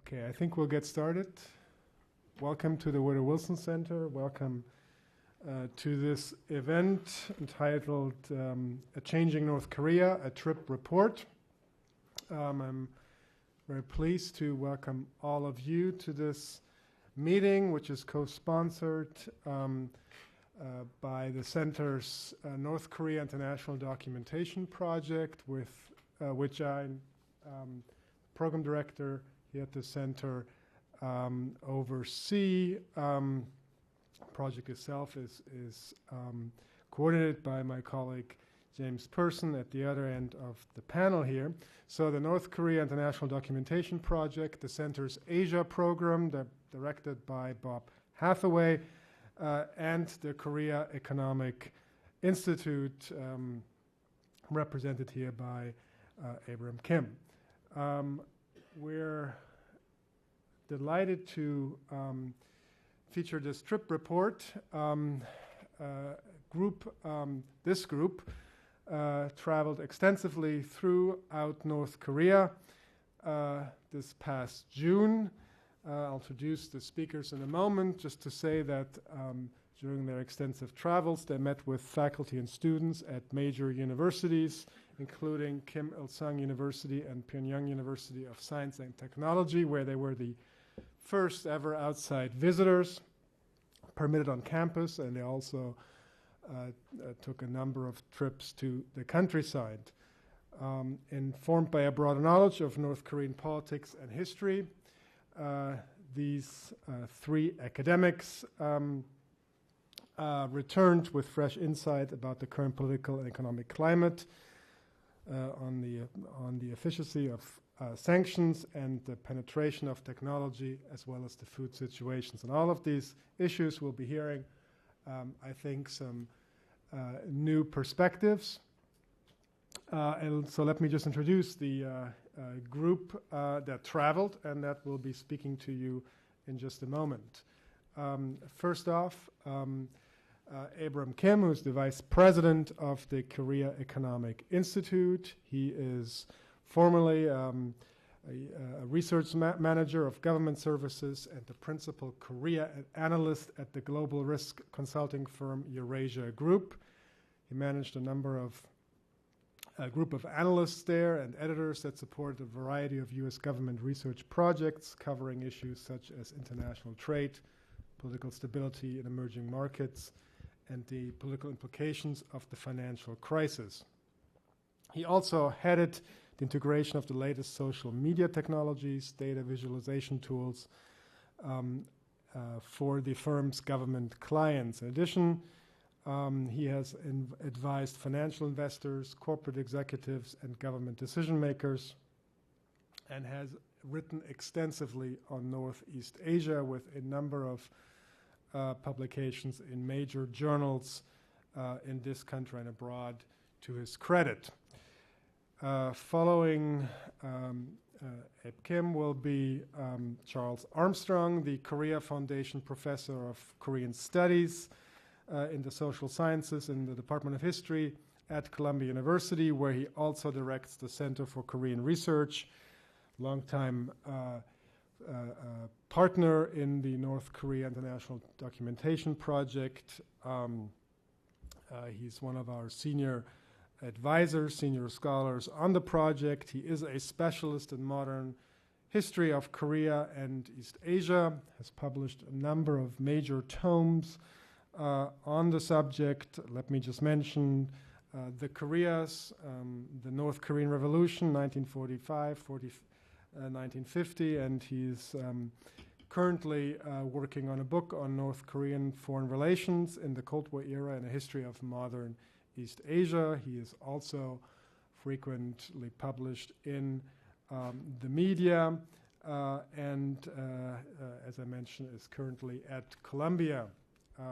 Okay, I think we'll get started. Welcome to the Woodrow Wilson Center. Welcome to this event entitled A Changing North Korea, a Trip Report. I'm very pleased to welcome all of you to this meeting, which is co-sponsored by the Center's North Korea International Documentation Project, with which I'm program director here at the center oversee. Project itself is coordinated by my colleague James Person at the other end of the panel here. So the North Korea International Documentation Project, the center's Asia program directed by Bob Hathaway, and the Korea Economic Institute represented here by Abram Kim. We're delighted to feature this trip report. This group traveled extensively throughout North Korea this past June. I'll introduce the speakers in a moment, just to say that during their extensive travels, they met with faculty and students at major universities, including Kim Il-sung University and Pyongyang University of Science and Technology, where they were the first ever outside visitors permitted on campus, and they also took a number of trips to the countryside. Informed by a broad knowledge of North Korean politics and history, these three academics returned with fresh insight about the current political and economic climate, on the efficacy of sanctions and the penetration of technology, as well as the food situations. And all of these issues we'll be hearing, I think, some new perspectives. And so let me just introduce the group that traveled and that will be speaking to you in just a moment. First off, Abram Kim, who's the vice president of the Korea Economic Institute. He is formerly a research manager of government services and the principal Korea analyst at the global risk consulting firm Eurasia Group. He managed a group of analysts there and editors that support a variety of U.S. government research projects covering issues such as international trade, political stability in emerging markets, and the political implications of the financial crisis. He also headed the integration of the latest social media technologies, data visualization tools for the firm's government clients. In addition, he has advised financial investors, corporate executives, and government decision makers, and has written extensively on Northeast Asia with a number of publications in major journals in this country and abroad to his credit. Following Ab Kim will be Charles Armstrong, the Korea Foundation Professor of Korean Studies in the Social Sciences in the Department of History at Columbia University, where he also directs the Center for Korean Research, longtime partner in the North Korea International Documentation Project. He's one of our senior advisors, senior scholars on the project. He is a specialist in modern history of Korea and East Asia, has published a number of major tomes on the subject. Let me just mention the Koreas, the North Korean Revolution, 1945, 1950, and he's currently working on a book on North Korean foreign relations in the Cold War era and a history of modern East Asia. He is also frequently published in the media and, as I mentioned, is currently at Columbia,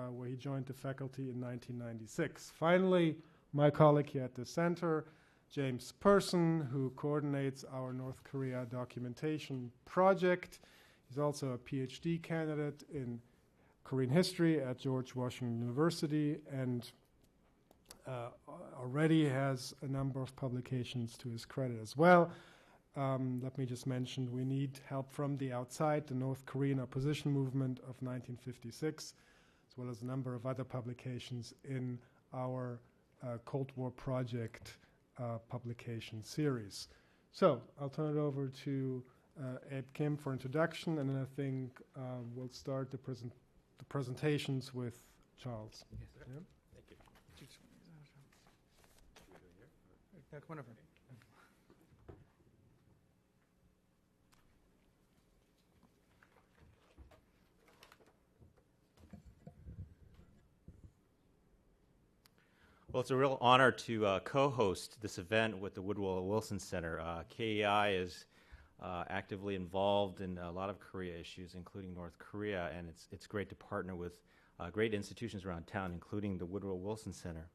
where he joined the faculty in 1996. Finally, my colleague here at the center, James Person, who coordinates our North Korea documentation project. He's also a PhD candidate in Korean history at George Washington University and already has a number of publications to his credit as well. let me just mention we need help from the outside, the North Korean opposition movement of 1956, as well as a number of other publications in our Cold War Project publication series. So I'll turn it over to Abe Kim for introduction, and then I think we'll start the presentations with Charles. Yes, sir. Yeah? Thank you. Come on over. Well, it's a real honor to co-host this event with the Woodrow Wilson Center. KEI is actively involved in a lot of Korea issues, including North Korea, and it's great to partner with great institutions around town, including the Woodrow Wilson Center.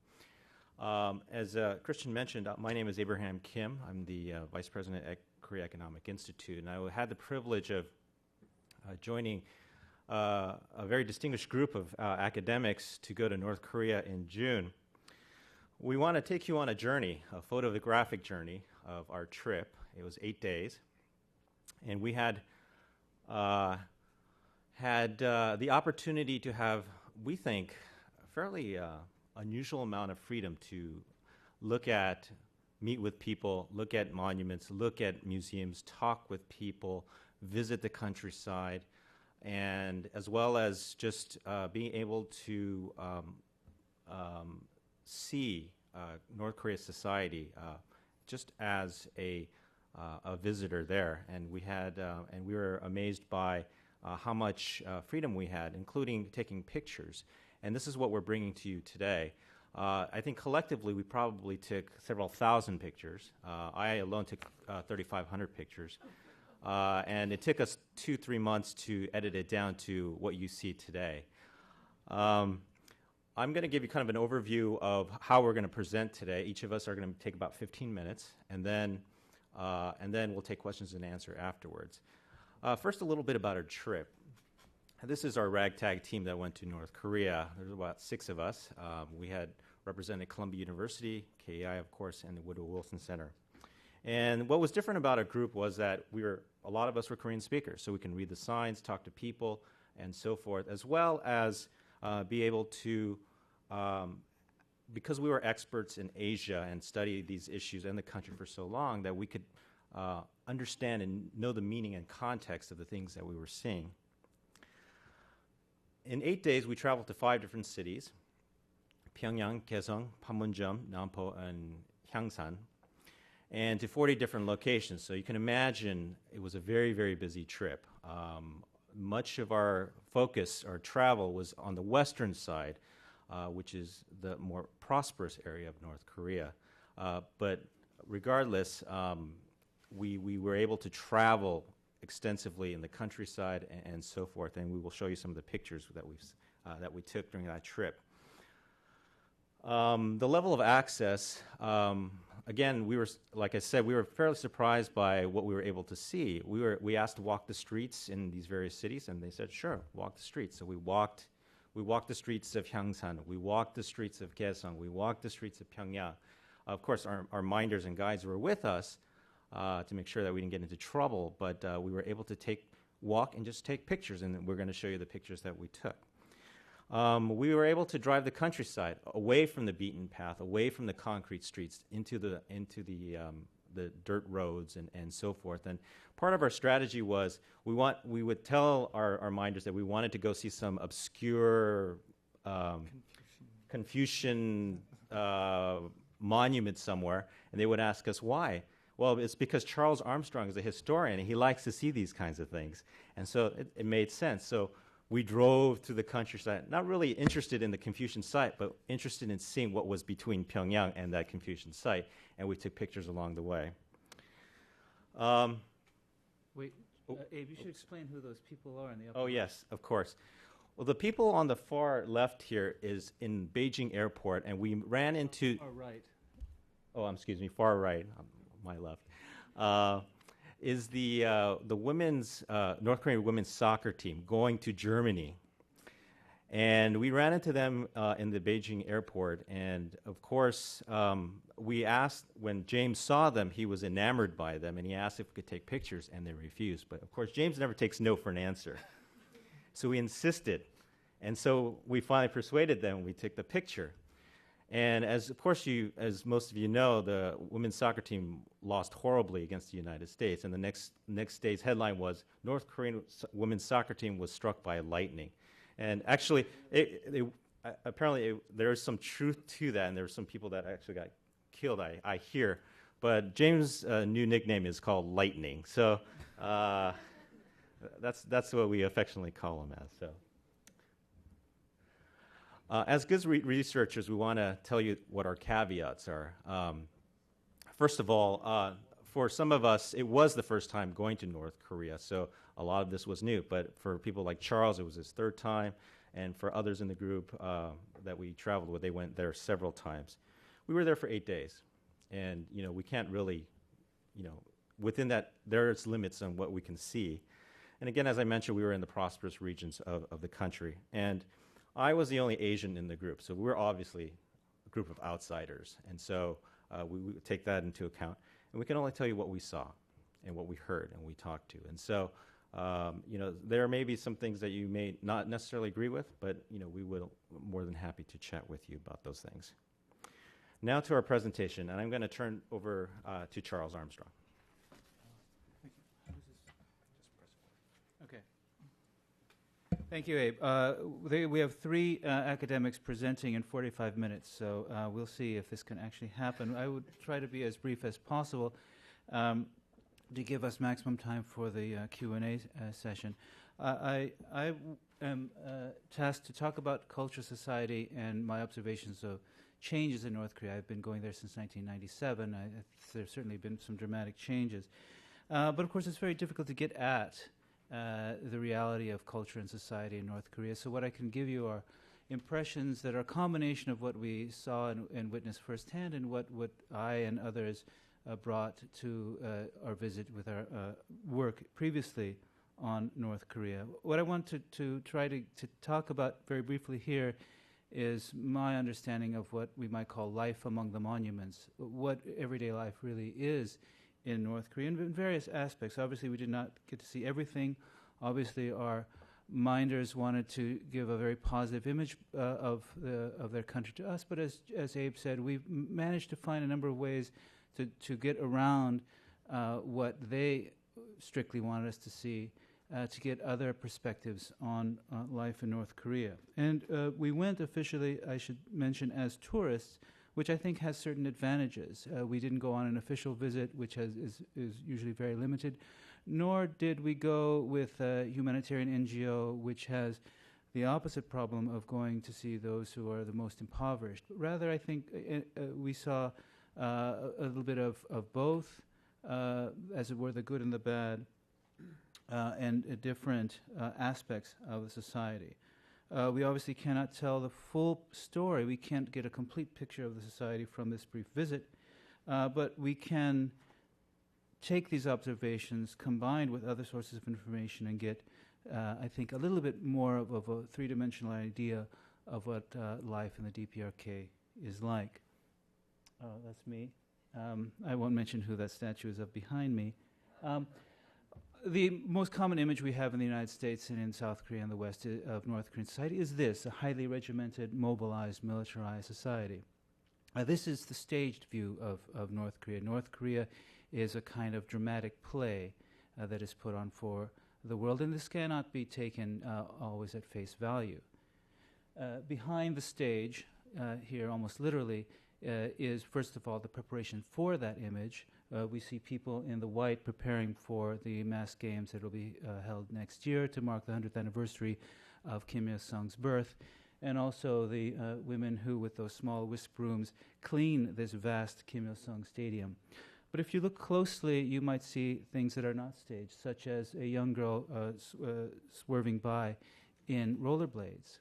As Christian mentioned, my name is Abraham Kim. I'm the Vice President at Korea Economic Institute, and I had the privilege of joining a very distinguished group of academics to go to North Korea in June. We want to take you on a journey, a photographic journey of our trip. It was 8 days, and we had the opportunity to have, we think, a fairly unusual amount of freedom to meet with people, look at monuments, look at museums, talk with people, visit the countryside, and as well as just being able to see North Korea society just as a visitor there, and we were amazed by how much freedom we had, including taking pictures. And this is what we're bringing to you today. I think collectively we probably took several thousand pictures. I alone took 3,500 pictures, and it took us 2-3 months to edit it down to what you see today. I'm going to give you kind of an overview of how we're going to present today. Each of us are going to take about 15 minutes, and then we'll take questions and answer afterwards. First, a little bit about our trip. This is our ragtag team that went to North Korea. There's about 6 of us. We had represented Columbia University, KEI, of course, and the Woodrow Wilson Center. And what was different about our group was that a lot of us were Korean speakers, so we can read the signs, talk to people, and so forth, as well as be able to, because we were experts in Asia and studied these issues and the country for so long, that we could understand and know the meaning and context of the things that we were seeing. In 8 days, we traveled to 5 different cities: Pyongyang, Kaesong, Panmunjom, Nampo, and Hwangsan, and to 40 different locations. So you can imagine it was a very, very busy trip. Much of our focus, our travel, was on the western side, which is the more prosperous area of North Korea. But regardless, we were able to travel extensively in the countryside and so forth, and we will show you some of the pictures that we took during that trip. The level of access, again, like I said, we were fairly surprised by what we were able to see. We asked to walk the streets in these various cities, and they said, sure, walk the streets. So we walked the streets of Hwangsan, we walked the streets of Kaesong, we walked the streets of Pyongyang. Of course, our minders and guides were with us to make sure that we didn't get into trouble, but we were able to walk and just take pictures, and we're going to show you the pictures that we took. We were able to drive the countryside away from the beaten path, away from the concrete streets, into the dirt roads and so forth. And part of our strategy was we would tell our minders that we wanted to go see some obscure Confucian monument somewhere, and they would ask us why. Well, it's because Charles Armstrong is a historian, and he likes to see these kinds of things. And so it made sense. So we drove through the countryside, not really interested in the Confucian site, but interested in seeing what was between Pyongyang and that Confucian site, and we took pictures along the way. Wait, Abe, you should explain who those people are in the upper Oh, right. yes, of course. Well, the people on the far left here is in Beijing Airport, and we ran into... Far right. Oh, excuse me, far right, my left, is the women's North Korean women's soccer team going to Germany. And we ran into them in the Beijing airport. And of course, we asked, when James saw them, he was enamored by them, and he asked if we could take pictures, and they refused. But of course, James never takes no for an answer. So we insisted. And so we finally persuaded them, and we took the picture. And as most of you know, the women's soccer team lost horribly against the United States. And the next day's headline was, North Korean women's soccer team was struck by lightning. And actually, apparently there is some truth to that, and there were some people that actually got killed, I hear. But James' new nickname is called Lightning. So that's what we affectionately call him as. So. As good researchers, we want to tell you what our caveats are. First of all, for some of us, it was the first time going to North Korea, so a lot of this was new. But for people like Charles, it was his third time, and for others in the group that we traveled with, they went there several times. We were there for 8 days, and we can't really, within that, there's limits on what we can see. And again, as I mentioned, we were in the prosperous regions of the country, and I was the only Asian in the group, so we were obviously a group of outsiders, and so we take that into account. And we can only tell you what we saw and what we heard and we talked to. And so, there may be some things that you may not necessarily agree with, but, we would more than happy to chat with you about those things. Now to our presentation, and I'm going to turn over to Charles Armstrong. Okay. Thank you, Abe. We have 3 academics presenting in 45 minutes, so we'll see if this can actually happen. I would try to be as brief as possible to give us maximum time for the Q&A session. I am tasked to talk about culture, society, and my observations of changes in North Korea. I've been going there since 1997. There's certainly been some dramatic changes. But of course, it's very difficult to get at the reality of culture and society in North Korea. So what I can give you are impressions that are a combination of what we saw and witnessed firsthand and what I and others brought to our visit with our work previously on North Korea. What I want to try to talk about very briefly here is my understanding of what we might call life among the monuments, what everyday life really is in North Korea in various aspects. Obviously, we did not get to see everything. Obviously, our minders wanted to give a very positive image of their country to us. But as Abe said, we've managed to find a number of ways to get around what they strictly wanted us to see, to get other perspectives on life in North Korea. And we went officially, I should mention, as tourists, which I think has certain advantages. We didn't go on an official visit, which is usually very limited, nor did we go with a humanitarian NGO, which has the opposite problem of going to see those who are the most impoverished. But rather, I think we saw a little bit of both, as it were, the good and the bad, and different aspects of the society. We obviously cannot tell the full story. We can't get a complete picture of the society from this brief visit, but we can take these observations combined with other sources of information and get, I think, a little bit more of a three-dimensional idea of what life in the DPRK is like. That's me. I won't mention who that statue is of behind me. The most common image we have in the United States and in South Korea and the West of North Korean society is this, a highly regimented, mobilized, militarized society. This is the staged view of North Korea. North Korea is a kind of dramatic play that is put on for the world, and this cannot be taken always at face value. Behind the stage, here almost literally, is first of all the preparation for that image. We see people in the white preparing for the mass games that will be held next year to mark the 100th anniversary of Kim Il-sung's birth, and also the women who, with those small whisk brooms, clean this vast Kim Il-sung stadium. But if you look closely, you might see things that are not staged, such as a young girl swerving by in rollerblades,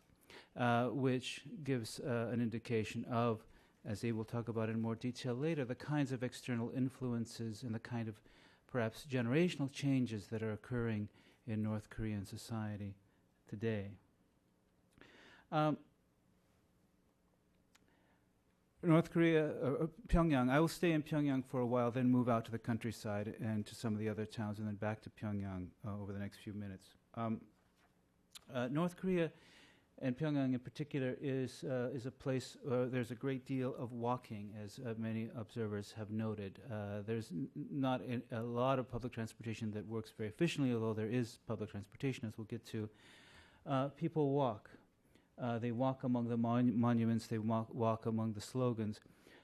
which gives an indication of, as Abe will talk about in more detail later, the kinds of external influences and the kind of perhaps generational changes that are occurring in North Korean society today. North Korea, Pyongyang. I will stay in Pyongyang for a while, then move out to the countryside and to some of the other towns, and then back to Pyongyang over the next few minutes. North Korea, and Pyongyang in particular, is a place where there's a great deal of walking, as many observers have noted. There's not a lot of public transportation that works very efficiently, although there is public transportation, as we'll get to. People walk. They walk among the monuments, they walk among the slogans.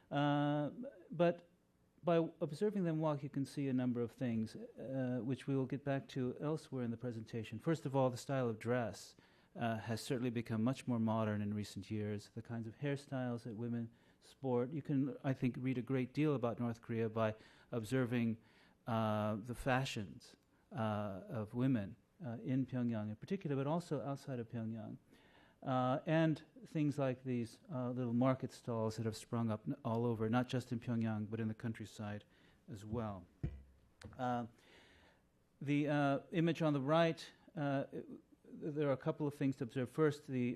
But by observing them walk, you can see a number of things, which we will get back to elsewhere in the presentation. First of all, the style of dress has certainly become much more modern in recent years. The kinds of hairstyles that women sport. You can, I think, read a great deal about North Korea by observing the fashions of women in Pyongyang in particular, but also outside of Pyongyang. And things like these little market stalls that have sprung up all over, not just in Pyongyang, but in the countryside as well. The image on the right, there are a couple of things to observe. First, the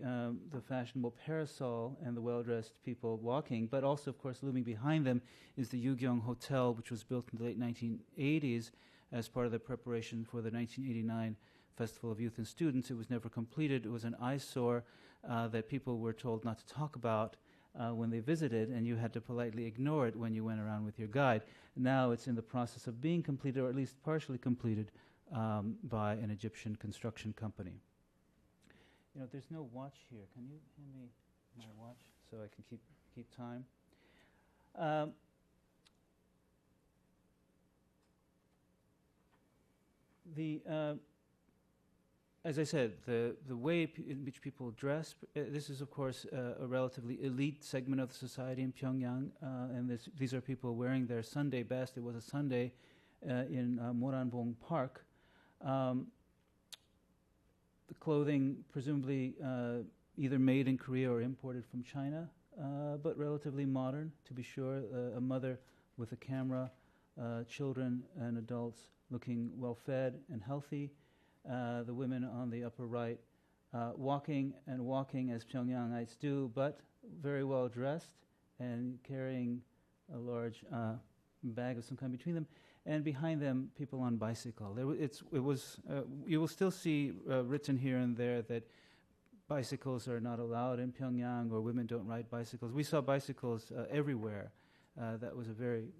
fashionable parasol and the well-dressed people walking, but also, of course, looming behind them is the Yugyong Hotel, which was built in the late 1980s as part of the preparation for the 1989 Festival of Youth and Students. It was never completed. It was an eyesore that people were told not to talk about when they visited, and you had to politely ignore it when you went around with your guide. Now it's in the process of being completed, or at least partially completed, by an Egyptian construction company. You know, there's no watch here. Can you hand me my watch so I can keep time? As I said, the way in which people dress, this is, of course, a relatively elite segment of the society in Pyongyang, and these are people wearing their Sunday best. It was a Sunday in Moranbong Park. The clothing, presumably either made in Korea or imported from China, but relatively modern, to be sure. A mother with a camera, children and adults looking well-fed and healthy. The women on the upper right walking as Pyongyangites do, but very well dressed and carrying a large bag of some kind between them. And behind them, people on bicycle. You will still see written here and there that bicycles are not allowed in Pyongyang, or women don't ride bicycles. We saw bicycles everywhere. That was a very,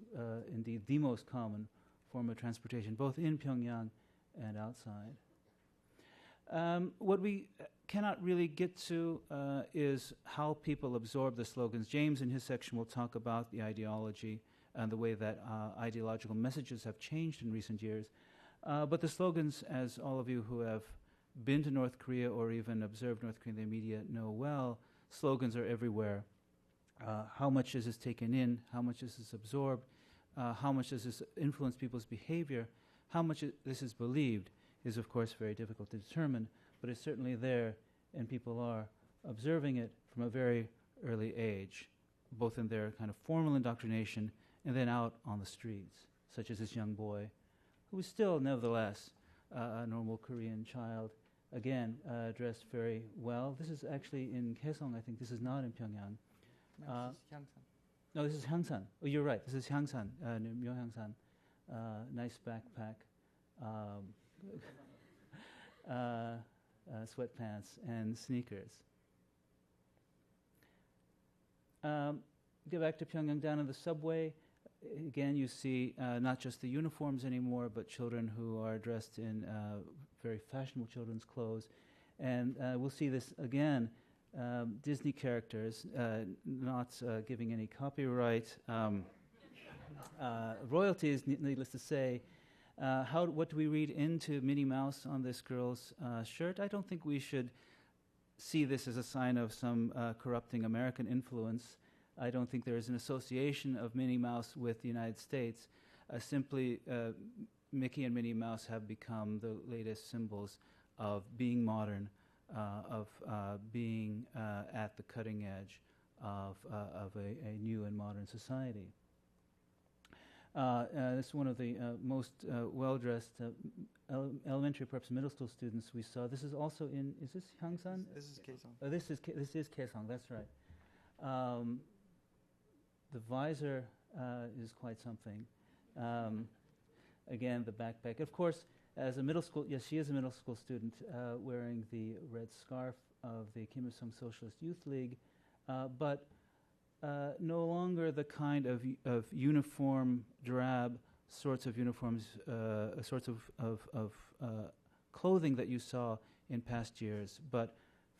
indeed, the most common form of transportation, both in Pyongyang and outside. What we cannot really get to is how people absorb the slogans. James, in his section, will talk about the ideology and the way that ideological messages have changed in recent years. But the slogans, as all of you who have been to North Korea or even observed North Korean media know well, slogans are everywhere. How much is this taken in? How much is this absorbed? How much does this influence people's behavior? How much this is believed is, of course, very difficult to determine, but it's certainly there, and people are observing it from a very early age, both in their kind of formal indoctrination and then out on the streets, such as this young boy, who is still, nevertheless, a normal Korean child, again, dressed very well. This is actually in Kaesong, I think. This is not in Pyongyang. No, this is Hyangsan. No, this is Hangsan. Oh, you're right. This is Hyangsan, near Myohyangsan. Nice backpack, sweatpants, and sneakers. Get back to Pyongyang, down in the subway. Again, you see not just the uniforms anymore, but children who are dressed in very fashionable children's clothes. And we'll see this again, Disney characters, not giving any copyright royalties, needless to say. What do we read into Minnie Mouse on this girl's shirt? I don't think we should see this as a sign of some corrupting American influence. I don't think there is an association of Minnie Mouse with the United States. Simply, Mickey and Minnie Mouse have become the latest symbols of being modern, of being at the cutting edge of a new and modern society. This is one of the most well-dressed elementary, perhaps middle school students we saw. This is also in, is this Hangsan? This is Kaesong. This is Kaesong, that's right. The visor is quite something. Again, the backpack. Of course, as a middle school, yes, she is a middle school student wearing the red scarf of the Kim Il-sung Socialist Youth League, but no longer the kind of uniform, drab sorts of uniforms, sorts of clothing that you saw in past years, but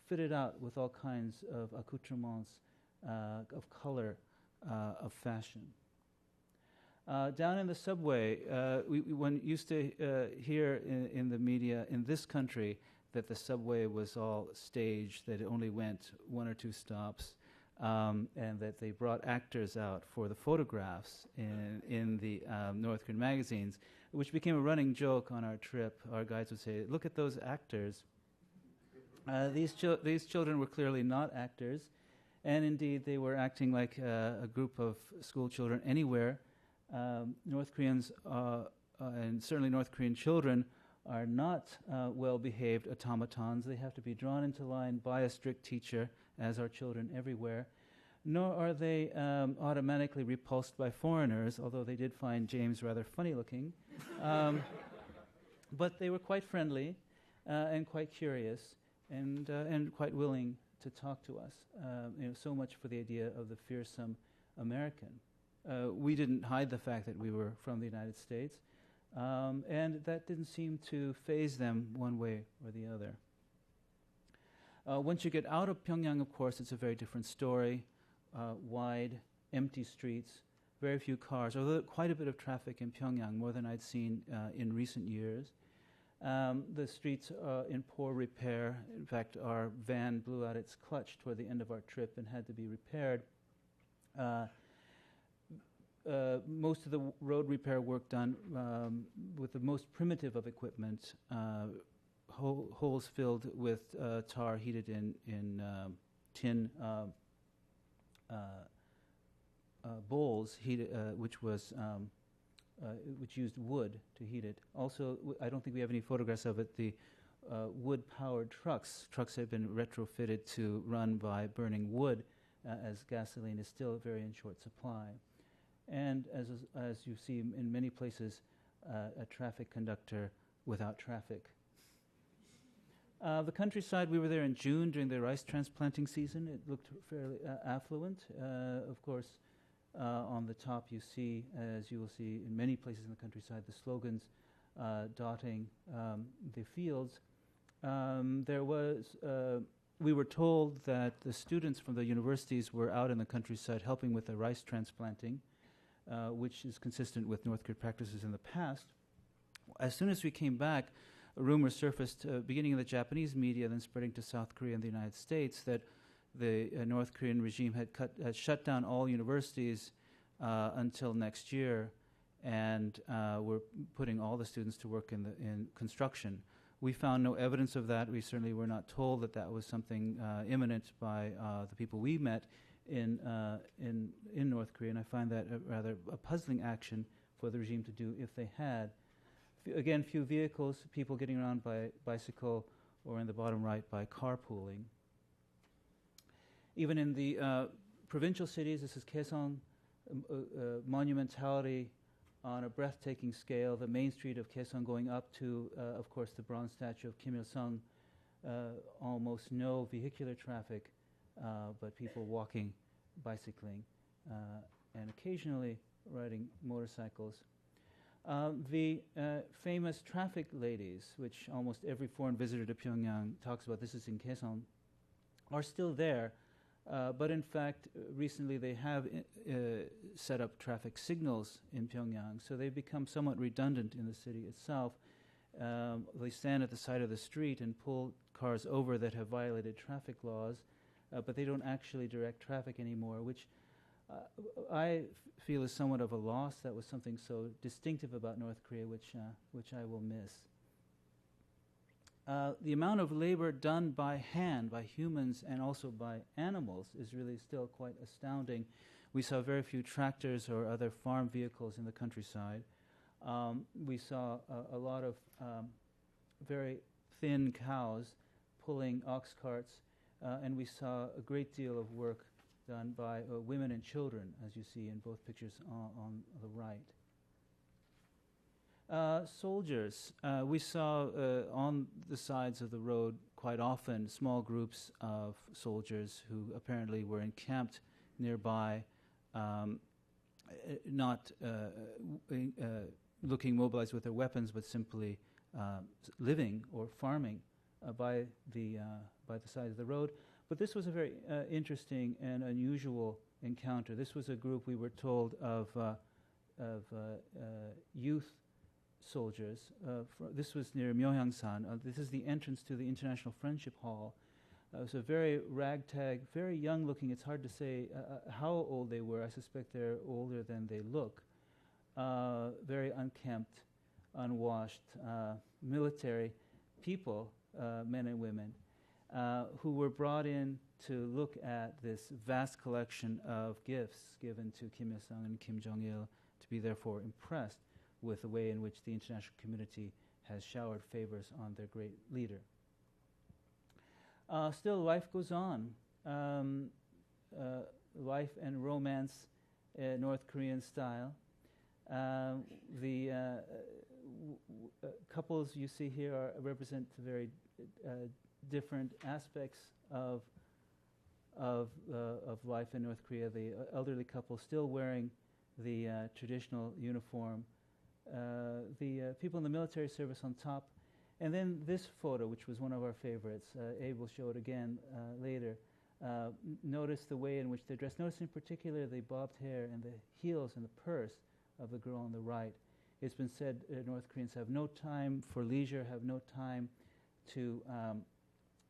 fitted out with all kinds of accoutrements, of color, of fashion. Down in the subway, one used to hear in the media in this country that the subway was all staged, that it only went 1 or 2 stops, and that they brought actors out for the photographs in the North Korean magazines, which became a running joke on our trip. Our guides would say, "Look at those actors." These children were clearly not actors, and indeed they were acting like a group of school children anywhere. North Koreans, and certainly North Korean children, are not well-behaved automatons. They have to be drawn into line by a strict teacher, as are children everywhere. Nor are they automatically repulsed by foreigners, although they did find James rather funny-looking. But they were quite friendly and quite curious and quite willing to talk to us. So much for the idea of the fearsome American. We didn't hide the fact that we were from the United States, and that didn't seem to faze them one way or the other. Once you get out of Pyongyang, of course, it's a very different story. Wide, empty streets, very few cars, although quite a bit of traffic in Pyongyang, more than I'd seen in recent years. The streets are in poor repair. In fact, our van blew out its clutch toward the end of our trip and had to be repaired. Most of the road repair work done with the most primitive of equipment, holes filled with tar heated in tin bowls, which used wood to heat it. Also, I don't think we have any photographs of it. The wood-powered trucks have been retrofitted to run by burning wood, as gasoline is still very in short supply. And as you see in many places, a traffic conductor without traffic. The countryside, we were there in June during the rice transplanting season. It looked fairly affluent. Of course, on the top you see, as you will see in many places in the countryside, the slogans dotting the fields. We were told that the students from the universities were out in the countryside helping with the rice transplanting, which is consistent with North Korean practices in the past. As soon as we came back, a rumor surfaced, beginning in the Japanese media, then spreading to South Korea and the United States, that the North Korean regime had shut down all universities until next year, and were putting all the students to work in construction. We found no evidence of that. We certainly were not told that that was something imminent by the people we met in North Korea, and I find that a puzzling action for the regime to do if they had. Again, few vehicles, people getting around by bicycle, or in the bottom right by carpooling. Even in the provincial cities, this is Kaesong, monumentality on a breathtaking scale. The main street of Kaesong going up to, of course, the bronze statue of Kim Il-sung. Almost no vehicular traffic, but people walking, bicycling, and occasionally riding motorcycles. The famous traffic ladies, which almost every foreign visitor to Pyongyang talks about, this is in Kaesong, are still there. But in fact, recently they have set up traffic signals in Pyongyang, so they've become somewhat redundant in the city itself. They stand at the side of the street and pull cars over that have violated traffic laws, but they don't actually direct traffic anymore, which I feel is somewhat of a loss. That was something so distinctive about North Korea, which I will miss. The amount of labor done by hand, by humans, and also by animals is really still quite astounding. We saw very few tractors or other farm vehicles in the countryside. We saw a lot of very thin cows pulling ox carts, and we saw a great deal of work done by women and children, as you see in both pictures on the right. Soldiers. We saw on the sides of the road quite often small groups of soldiers who apparently were encamped nearby, not looking mobilized with their weapons, but simply living or farming by the side of the road. But this was a very interesting and unusual encounter. This was a group, we were told, of youth soldiers. This was near Myeonghyangsan. This is the entrance to the International Friendship Hall. It was a very ragtag, very young looking. It's hard to say how old they were. I suspect they're older than they look. Very unkempt, unwashed, military people, men and women, who were brought in to look at this vast collection of gifts given to Kim Il-sung and Kim Jong-il, to be therefore impressed with the way in which the international community has showered favors on their great leader. Still, life goes on. Life and romance, North Korean style. The couples you see here represent very different aspects of life in North Korea. The elderly couple still wearing the traditional uniform. The people in the military service on top. And then this photo, which was one of our favorites. Abe will show it again later. Notice the way in which they're dressed. Notice in particular the bobbed hair and the heels and the purse of the girl on the right. It's been said North Koreans have no time for leisure, have no time to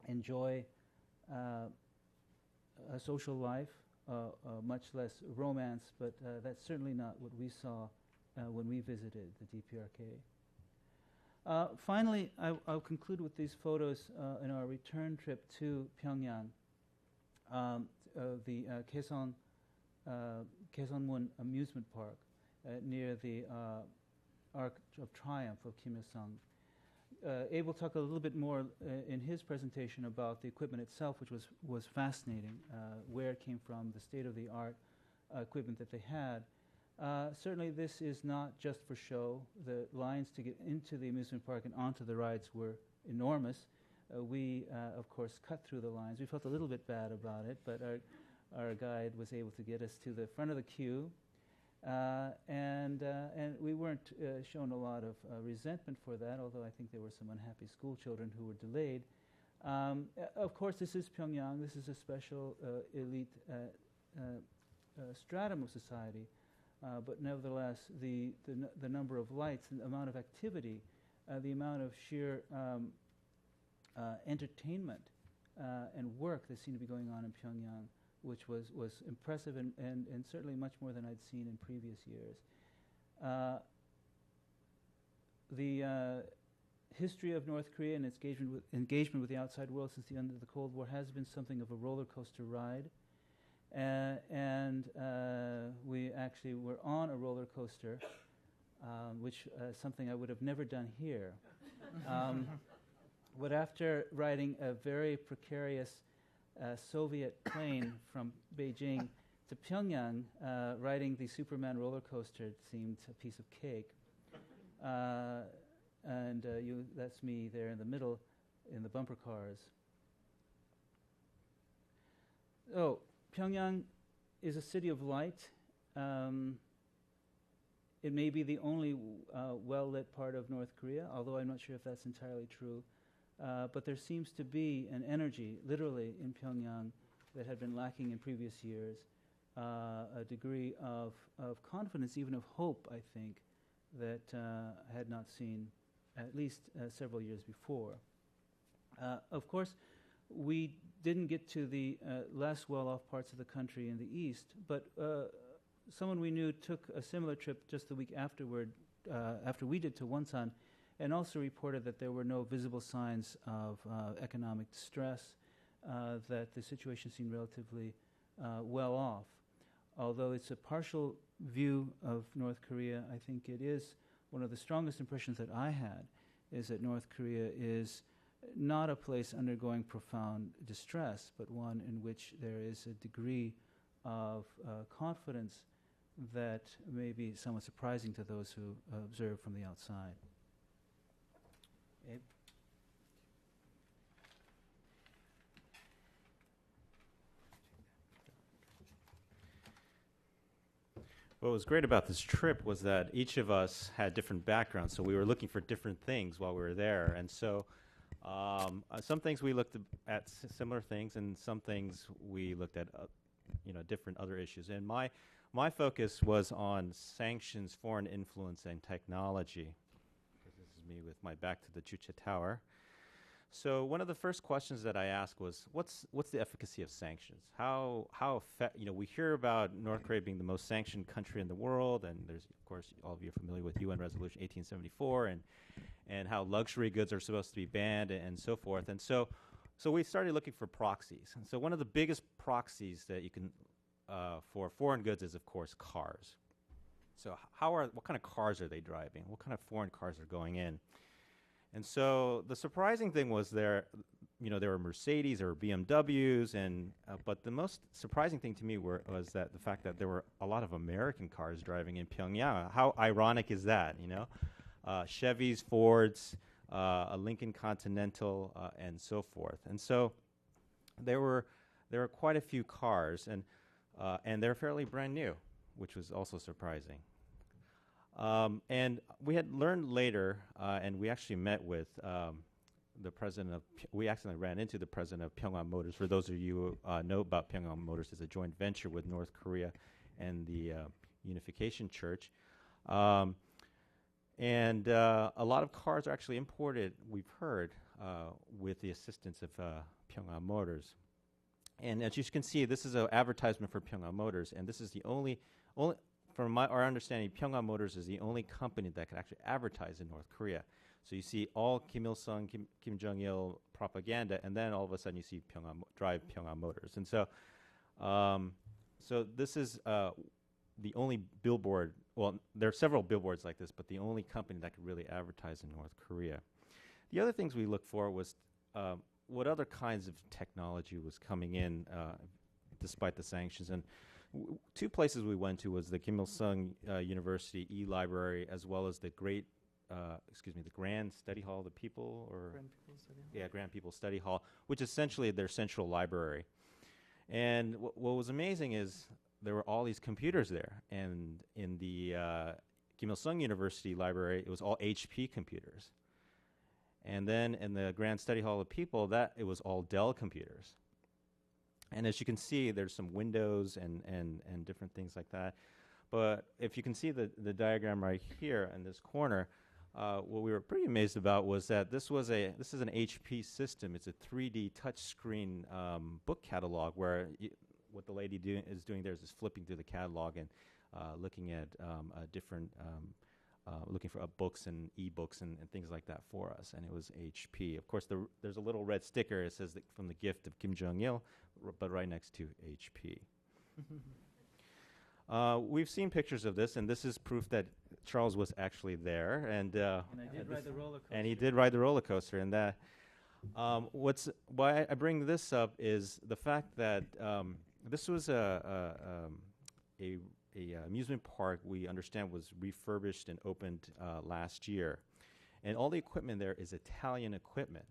enjoy a social life, much less romance, but that's certainly not what we saw when we visited the DPRK. Finally, I'll conclude with these photos in our return trip to Pyongyang. The Kaesonmun Amusement Park near the Arc of Triumph of Kim Il-sung. Abe will talk a little bit more in his presentation about the equipment itself, which was fascinating, where it came from, the state-of-the-art equipment that they had. Certainly this is not just for show. The lines to get into the amusement park and onto the rides were enormous. We, of course, cut through the lines. We felt a little bit bad about it, but our guide was able to get us to the front of the queue. And we weren't shown a lot of resentment for that, although I think there were some unhappy school children who were delayed. Of course, this is Pyongyang. This is a special elite stratum of society. But nevertheless, the number of lights, the amount of activity, the amount of sheer entertainment and work that seemed to be going on in Pyongyang, which was impressive and certainly much more than I'd seen in previous years. The history of North Korea and its engagement with the outside world since the end of the Cold War has been something of a roller coaster ride. And we actually were on a roller coaster, which is something I would have never done here. But after riding a very precarious Soviet plane from Beijing to Pyongyang, riding the Superman roller coaster seemed a piece of cake. And that's me there in the middle in the bumper cars. Oh. Pyongyang is a city of light. It may be the only well-lit part of North Korea, although I'm not sure if that's entirely true. But there seems to be an energy, literally, in Pyongyang that had been lacking in previous years, a degree of confidence, even of hope, I think, that I had not seen at least several years before. Of course, we didn't get to the less well-off parts of the country in the east, but someone we knew took a similar trip just the week afterward, after we did, to Wonsan, and also reported that there were no visible signs of economic distress, that the situation seemed relatively well off. although it's a partial view of North Korea, I think it is one of the strongest impressions that I had is that North Korea is not a place undergoing profound distress, but one in which there is a degree of confidence that may be somewhat surprising to those who observe from the outside. Abe? What was great about this trip was that each of us had different backgrounds, so we were looking for different things while we were there. And so some things we looked at similar things, and some things we looked at different other issues. And my focus was on sanctions, foreign influence, and technology. This is me with my back to the Juche Tower. So one of the first questions that I asked was, what's the efficacy of sanctions? We hear about North Korea being the most sanctioned country in the world, and there's, of course, all of you are familiar with UN Resolution 1874, and how luxury goods are supposed to be banned and so forth. And so we started looking for proxies. And so one of the biggest proxies that you can for foreign goods is, of course, cars. So what kind of cars are they driving? What kind of foreign cars are going in? And so the surprising thing was there were Mercedes, there were BMWs, but the most surprising thing to me was that the fact that there were a lot of American cars driving in Pyongyang. How ironic is that? Chevys, Fords, a Lincoln Continental, and so forth. And so there were quite a few cars, and they're fairly brand new, which was also surprising. And we had learned later, and we actually met with the president of. We accidentally ran into the president of Pyongyang Motors. For those of you who know about Pyongyang Motors, it's a joint venture with North Korea and the Unification Church. And a lot of cars are actually imported, we've heard, with the assistance of Pyongyang Motors. And as you can see, this is an advertisement for Pyongyang Motors, and this is the only from our understanding, Pyongyang Motors is the only company that can actually advertise in North Korea. So you see all Kim Il-sung, Kim Jong-il propaganda, and then all of a sudden you see drive Pyongyang Motors. And so this is the only billboard. Well, there are several billboards like this, but the only company that could really advertise in North Korea. The other things we looked for was what other kinds of technology was coming in despite the sanctions. And two places we went to was the Kim Il-sung University E-Library, as well as the Grand Study Hall of the People, or Grand People's Study Hall. Yeah, Grand People's Study Hall, which is essentially their central library. And what was amazing is there were all these computers there, and in the Kim Il-sung University Library, it was all HP computers. And then in the Grand Study Hall of the People, it was all Dell computers. And as you can see, there's some windows and different things like that. But if you can see the diagram right here in this corner, what we were pretty amazed about was that this is an HP system. It's a 3D touchscreen book catalog where what the lady is doing there is just flipping through the catalog and looking at different looking for books and e-books and things like that for us, and it was HP. Of course, there's a little red sticker. It says from the gift of Kim Jong-il, but right next to HP. We've seen pictures of this, and this is proof that Charles was actually there. And I did ride the roller coaster. And he did ride the roller coaster. And that why I bring this up is the fact that this was a amusement park we understand was refurbished and opened last year. And all the equipment there is Italian equipment,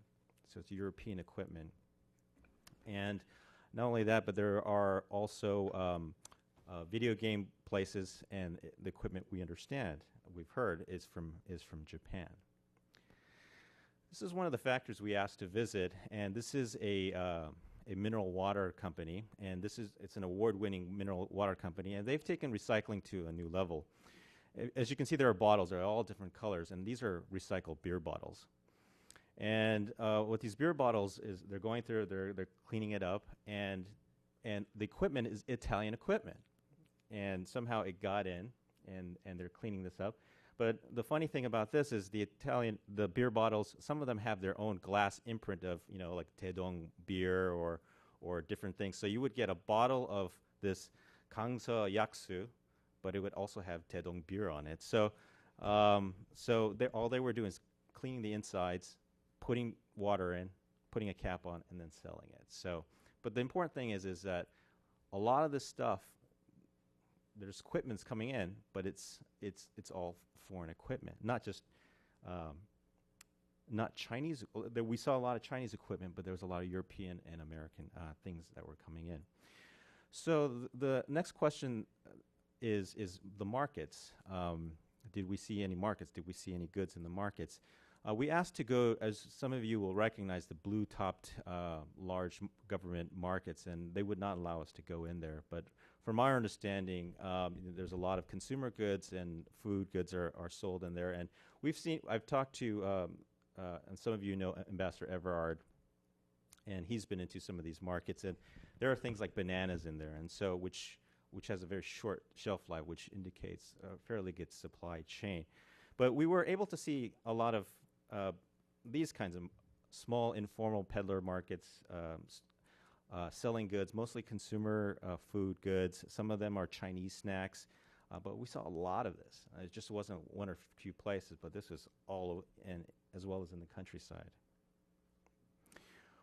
so it's European equipment. And not only that, but there are also video game places, and the equipment we understand, we've heard, is from Japan. This is one of the factories we asked to visit, and this is a mineral water company, and it's an award-winning mineral water company, and they've taken recycling to a new level. As you can see, there are bottles. They're all different colors, and these are recycled beer bottles. And what these beer bottles is, they're going through, they're cleaning it up, and the equipment is Italian equipment. And somehow it got in, and they're cleaning this up. But the funny thing about this is the beer bottles, some of them have their own glass imprint of, like Taedong beer or different things. So you would get a bottle of this Gangsa Yaksu, but it would also have Taedong beer on it. So, all they were doing is cleaning the insides, putting water in, putting a cap on, and then selling it. So, but the important thing is that a lot of this stuff, there's equipment's coming in, but it's all foreign equipment, not just not Chinese. We saw a lot of Chinese equipment, but there was a lot of European and American things that were coming in. So the next question is the markets. Did we see any markets? Did we see any goods in the markets? We asked to go, as some of you will recognize, the blue-topped large government markets, and they would not allow us to go in there. But from our understanding, there's a lot of consumer goods and food goods are sold in there. And I've talked to, and some of you know Ambassador Everard, and he's been into some of these markets, and there are things like bananas in there, and so which has a very short shelf life, which indicates a fairly good supply chain. But we were able to see a lot of these kinds of small informal peddler markets selling goods, mostly consumer food goods. Some of them are Chinese snacks, but we saw a lot of this. It just wasn't one or few places, but this was all in, as well as in the countryside.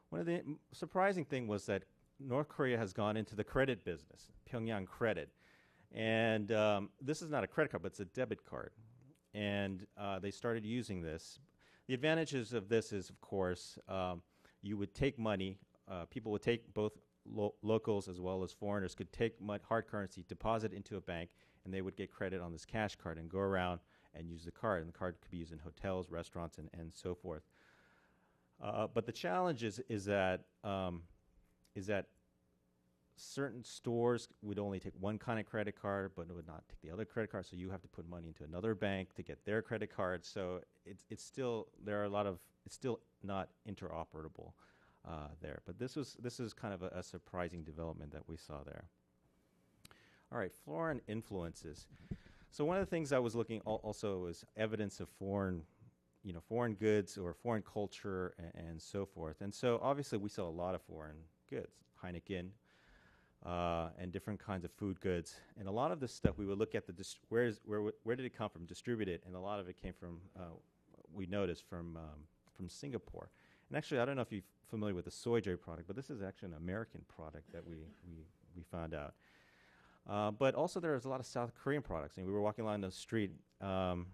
One of the surprising thing was that North Korea has gone into the credit business, Pyongyang Credit. And this is not a credit card, but it's a debit card. And they started using this. The advantages of this is, of course, you would take money. People would take, both locals as well as foreigners could take hard currency, deposit into a bank, and they would get credit on this cash card and go around and use the card. And the card could be used in hotels, restaurants, and so forth. But the challenge is that certain stores would only take one kind of credit card, but it would not take the other credit card. So you have to put money into another bank to get their credit card. So it's still it's still not interoperable there. But this is kind of a surprising development that we saw there. All right, foreign influences. So one of the things I was looking also is evidence of foreign goods or foreign culture and so forth. And so obviously we saw a lot of foreign goods, Heineken, and different kinds of food goods. And a lot of this stuff we would look at where did it come from, distributed, and a lot of it came from, we noticed, from Singapore. And actually, I don't know if you're familiar with the soy jelly product, but this is actually an American product that we found out. But also there's a lot of South Korean products. And we were walking along the street, and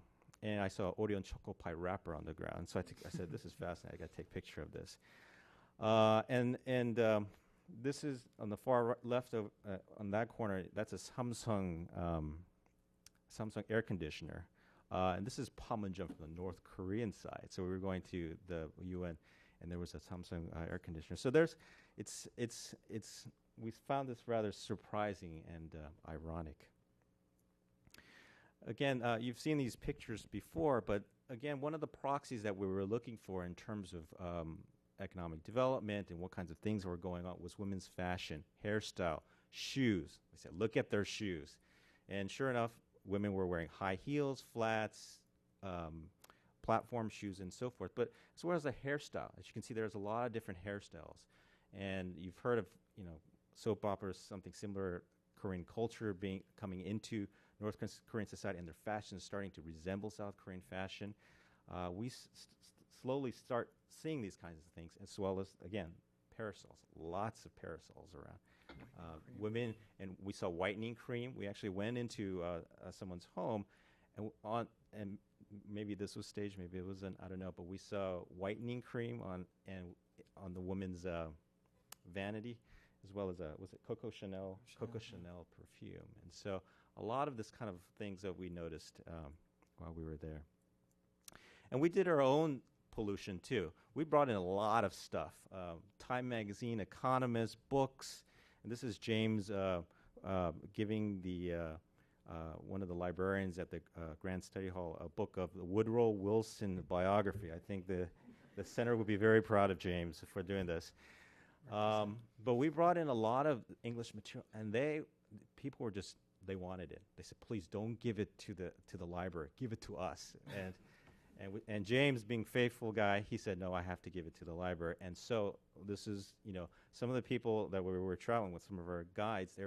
I saw Orion Choco Pie wrapper on the ground. So I said, this is fascinating. I got to take a picture of this. This is on the far left of on that corner. That's a Samsung air conditioner, and this is Panmunjom from the North Korean side. So we were going to the UN, and there was a Samsung air conditioner. So we found this rather surprising and ironic. Again, you've seen these pictures before, but again, one of the proxies that we were looking for in terms of economic development and what kinds of things were going on was women's fashion, hairstyle, shoes. They said, look at their shoes. And sure enough, women were wearing high heels, flats, platform shoes, and so forth. But as well as the hairstyle, as you can see, there's a lot of different hairstyles. And you've heard of, soap operas, something similar, Korean culture coming into North Korean society, and their fashion is starting to resemble South Korean fashion. We slowly start seeing these kinds of things, as well as, again, parasols. Lots of parasols around. Women, and we saw whitening cream. We actually went into someone's home, and maybe this was staged, maybe it wasn't, I don't know, but we saw whitening cream on the woman's vanity, as well as was it Coco Chanel perfume. And so a lot of this kind of things that we noticed while we were there. And we did our own pollution too. We brought in a lot of stuff. Time Magazine, Economist, books. And this is James giving one of the librarians at the Grand Study Hall a book of the Woodrow Wilson biography. I think the center would be very proud of James for doing this. But we brought in a lot of English material, and people were just, they wanted it. They said, please don't give it to the library. Give it to us. And James, being faithful guy, he said, no, I have to give it to the library. And so this is, some of the people that we were traveling with, some of our guides,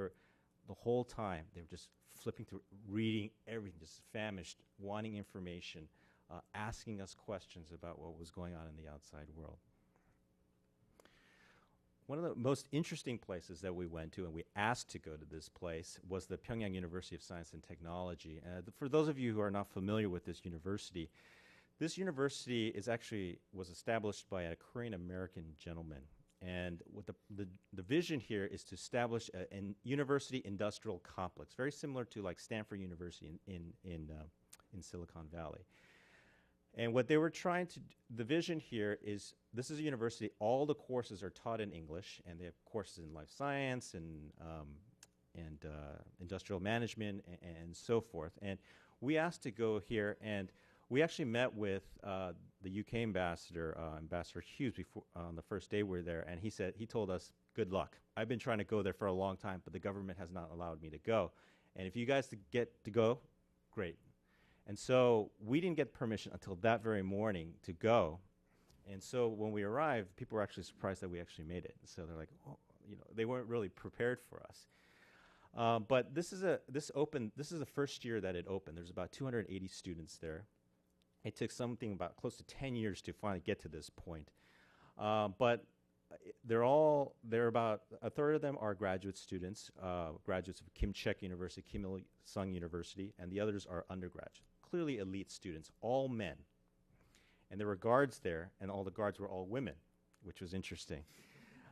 the whole time, they were just flipping through, reading everything, just famished, wanting information, asking us questions about what was going on in the outside world. One of the most interesting places that we went to, and we asked to go to this place, was the Pyongyang University of Science and Technology. For those of you who are not familiar with this university was established by a Korean-American gentleman. And what the vision here is to establish a university industrial complex, very similar to like Stanford University in Silicon Valley. And what they were trying to, the vision here is, this is a university, all the courses are taught in English, and they have courses in life science and industrial management and so forth. And we asked to go here, and we actually met with the UK ambassador, Ambassador Hughes, before on the first day we were there, and he told us, good luck. I've been trying to go there for a long time, but the government has not allowed me to go. And if you guys get to go, great. And so we didn't get permission until that very morning to go. And so when we arrived, people were actually surprised that we actually made it. So they're like, oh, they weren't really prepared for us. But this is the first year that it opened. There's about 280 students there. It took something about close to 10 years to finally get to this point. But they're about a third of them are graduate students, graduates of Kim Chek University, Kim Il-sung University, and the others are undergraduates. Clearly elite students, all men. And there were guards there, and all the guards were all women, which was interesting.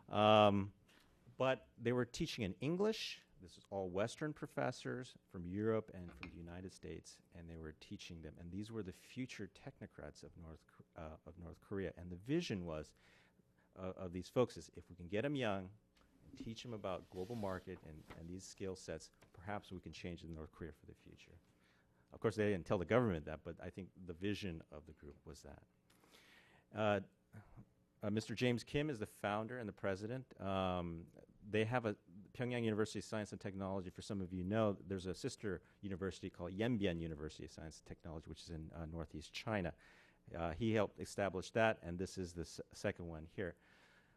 But they were teaching in English. This is all Western professors from Europe and from the United States, and they were teaching them. And these were the future technocrats of North Korea. And the vision was of these folks is, if we can get them young, and teach them about global market and these skill sets, perhaps we can change North Korea for the future. Of course, they didn't tell the government that, but I think the vision of the group was that. Mr. James Kim is the founder and the president. They have a Pyongyang University of Science and Technology. For some of you know, there's a sister university called Yanbian University of Science and Technology, which is in northeast China. He helped establish that, and this is the second one here.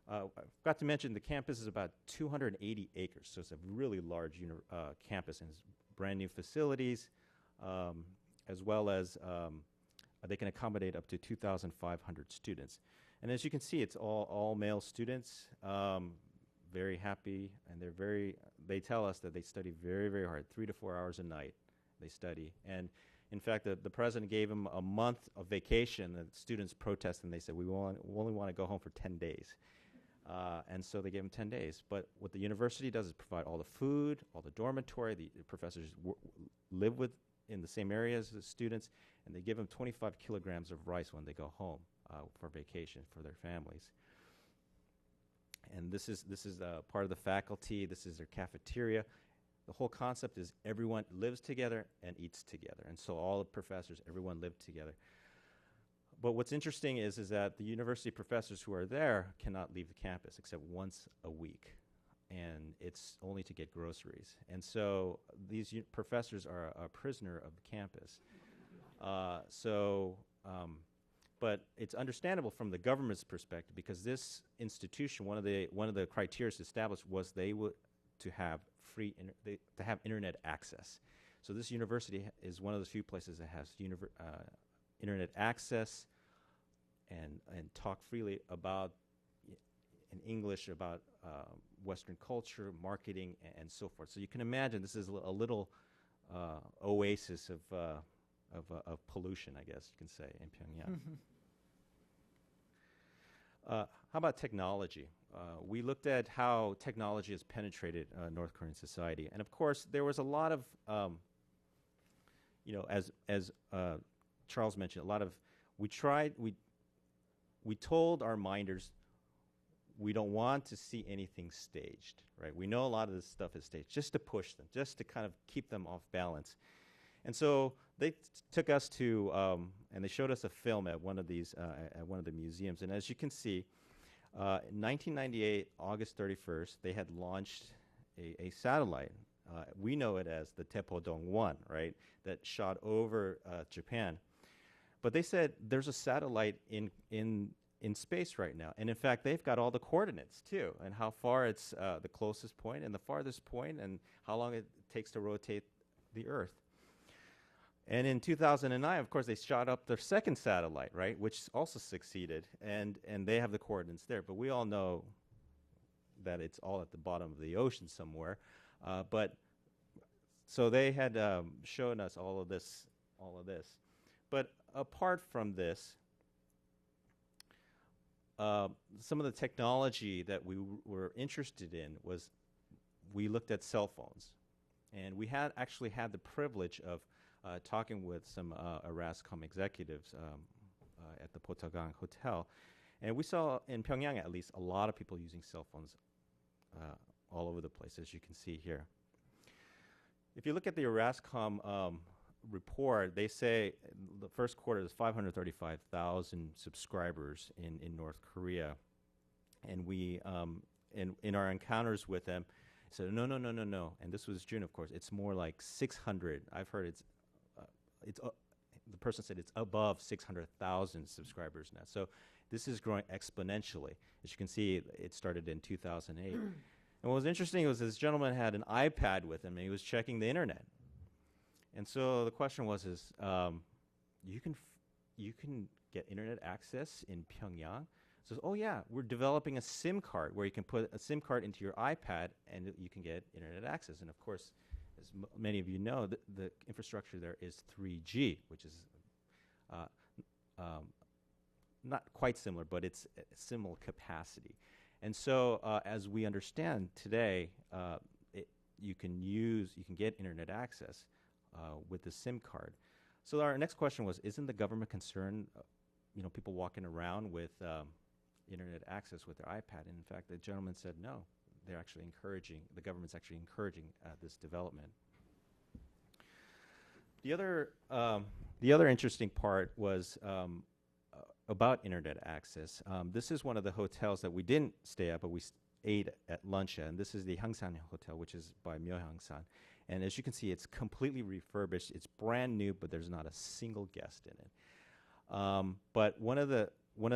I forgot to mention the campus is about 280 acres, so it's a really large campus, and it's brand new facilities, as well as they can accommodate up to 2,500 students. And as you can see, it's all male students, very happy, and they tell us that they study very, very hard, 3 to 4 hours a night they study. And in fact, the president gave them a month of vacation. The students protested, and they said, we only want to go home for 10 days. And so they gave them 10 days. But what the university does is provide all the food, all the dormitory. The professors live in the same area as the students, and they give them 25 kilograms of rice when they go home for vacation for their families. And this is part of the faculty. This is their cafeteria. The whole concept is everyone lives together and eats together. And so all the professors, everyone lived together. But what's interesting is that the university professors who are there cannot leave the campus except once a week. And it's only to get groceries. And so these professors are a prisoner of the campus. But it's understandable from the government's perspective, because this institution, one of the criteria established was they would to have to have internet access. So this university is one of the few places that has internet access and talk freely about in English about Western culture, marketing, and so forth. So you can imagine this is a little oasis of pollution, I guess you can say, in Pyongyang. How about technology? We looked at how technology has penetrated North Korean society, and of course, there was a lot of, as Charles mentioned, a lot of. We told our minders we don't want to see anything staged, right? We know a lot of this stuff is staged, just to push them, just to kind of keep them off balance. And so they took us to, and they showed us a film at one of these, at one of the museums. And as you can see, in 1998, August 31st, they had launched a satellite. We know it as the Taepodong-1, right, that shot over Japan. But they said there's a satellite in in space right now. And in fact, they've got all the coordinates too, and how far it's the closest point and the farthest point, and how long it takes to rotate the Earth. And in 2009, of course, they shot up their second satellite, right, which also succeeded, and they have the coordinates there. But we all know that it's all at the bottom of the ocean somewhere. But so they had shown us all of this. But apart from this, some of the technology that we were interested in was we looked at cell phones. And we had actually had the privilege of talking with some Erascom executives at the Potagang Hotel. And we saw, in Pyongyang at least, a lot of people using cell phones all over the place, as you can see here. If you look at the Erascom report, they say the first quarter is 535,000 subscribers in North Korea. And we, in our encounters with them, said, no. And this was June, of course. It's more like 600. I've heard the person said it's above 600,000 subscribers now. So this is growing exponentially. As you can see, it started in 2008. And what was interesting was this gentleman had an iPad with him, and he was checking the internet. And so the question was, you can get internet access in Pyongyang? So, oh yeah, we're developing a SIM card where you can put a SIM card into your iPad and you can get internet access. And of course, as many of you know, the infrastructure there is 3G, which is not quite similar, but it's a similar capacity. And so, as we understand today, you can get internet access with the SIM card. So our next question was: isn't the government concerned, people walking around with internet access with their iPad? And in fact, the gentleman said no. They're actually encouraging. The government's actually encouraging this development. The other interesting part was about internet access. This is one of the hotels that we didn't stay at, but we ate at lunch at, and this is the Hangsan Hotel, which is by Myeohangsan. And as you can see, it's completely refurbished. It's brand new, but there's not a single guest in it. But one of the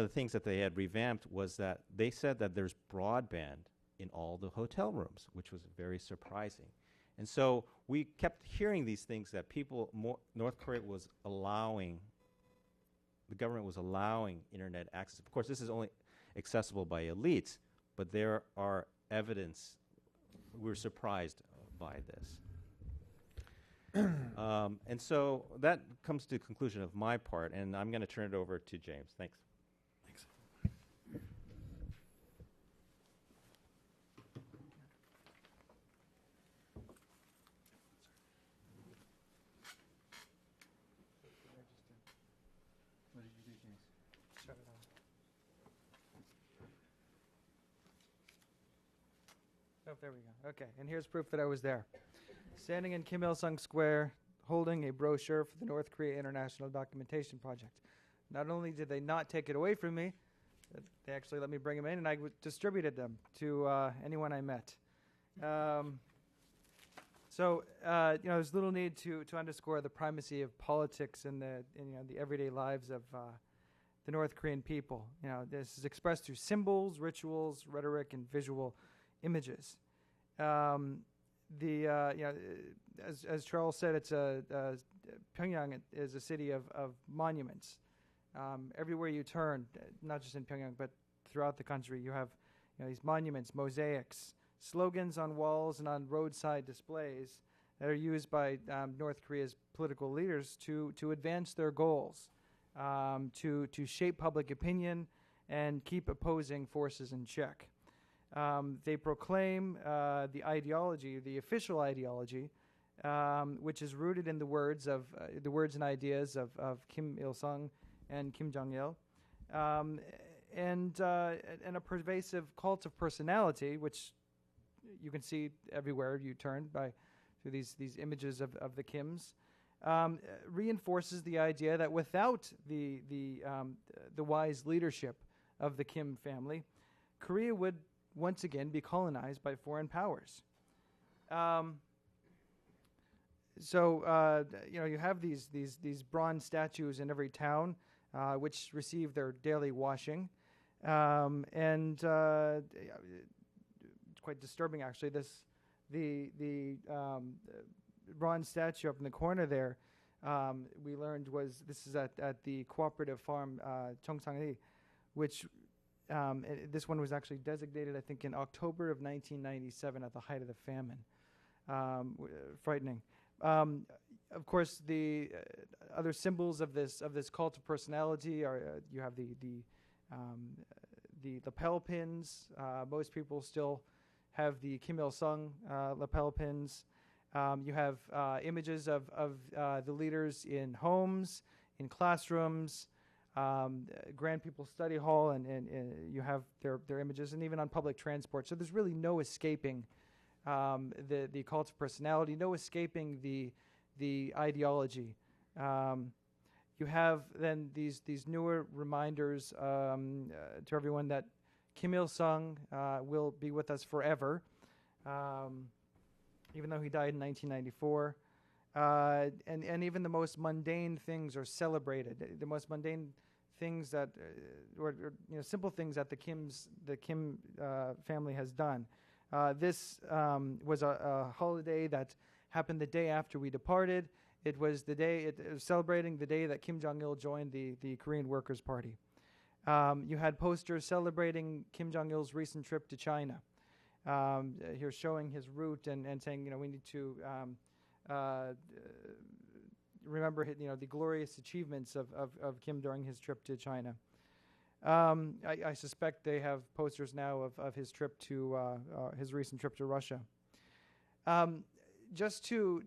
things that they had revamped was that they said that there's broadband in all the hotel rooms, which was very surprising. And so we kept hearing these things that North Korea was allowing, the government was allowing internet access. Of course, this is only accessible by elites, but there are evidence. We're surprised by this. And so that comes to the conclusion of my part, and I'm going to turn it over to James. Thanks. What did you do, James? Shut it off. Oh, there we go. Okay, and here's proof that I was there. Standing in Kim Il-sung Square, holding a brochure for the North Korea International Documentation Project. Not only did they not take it away from me, they actually let me bring them in, and I distributed them to anyone I met. So there's little need to underscore the primacy of politics in the everyday lives of the North Korean people. This is expressed through symbols, rituals, rhetoric, and visual images. As Charles said, Pyongyang is a city of monuments. Everywhere you turn, not just in Pyongyang, but throughout the country, you have these monuments, mosaics, slogans on walls and on roadside displays that are used by North Korea's political leaders to advance their goals, to shape public opinion and keep opposing forces in check. They proclaim the ideology, the official ideology, which is rooted in the words and ideas of Kim Il-sung and Kim Jong-il, and a pervasive cult of personality, which you can see everywhere you turn through these images of the Kims, reinforces the idea that without the wise leadership of the Kim family, Korea would once again be colonized by foreign powers. You have these bronze statues in every town, which receive their daily washing. And it's quite disturbing, actually. The bronze statue up in the corner there, we learned this is at the cooperative farm Cheongsang-ri, which this one was actually designated, I think, in October of 1997 at the height of the famine. Frightening. Of course, the other symbols of this cult of personality are you have the lapel pins. Most people still have the Kim Il-sung lapel pins. You have images of the leaders in homes, in classrooms, Grand People's Study Hall, and you have their images, and even on public transport. So there's really no escaping the cult of personality, no escaping the ideology. You have then these newer reminders to everyone that Kim Il-sung will be with us forever, even though he died in 1994. And even the most mundane things are celebrated. The most mundane things that, or simple things that the Kim family has done. This was a holiday that happened the day after we departed. It was celebrating the day that Kim Jong-il joined the Korean Workers' Party. You had posters celebrating Kim Jong-il's recent trip to China. Here showing his route and saying, we need to remember the glorious achievements of Kim during his trip to China. I suspect they have posters now of his trip to his recent trip to Russia. Just to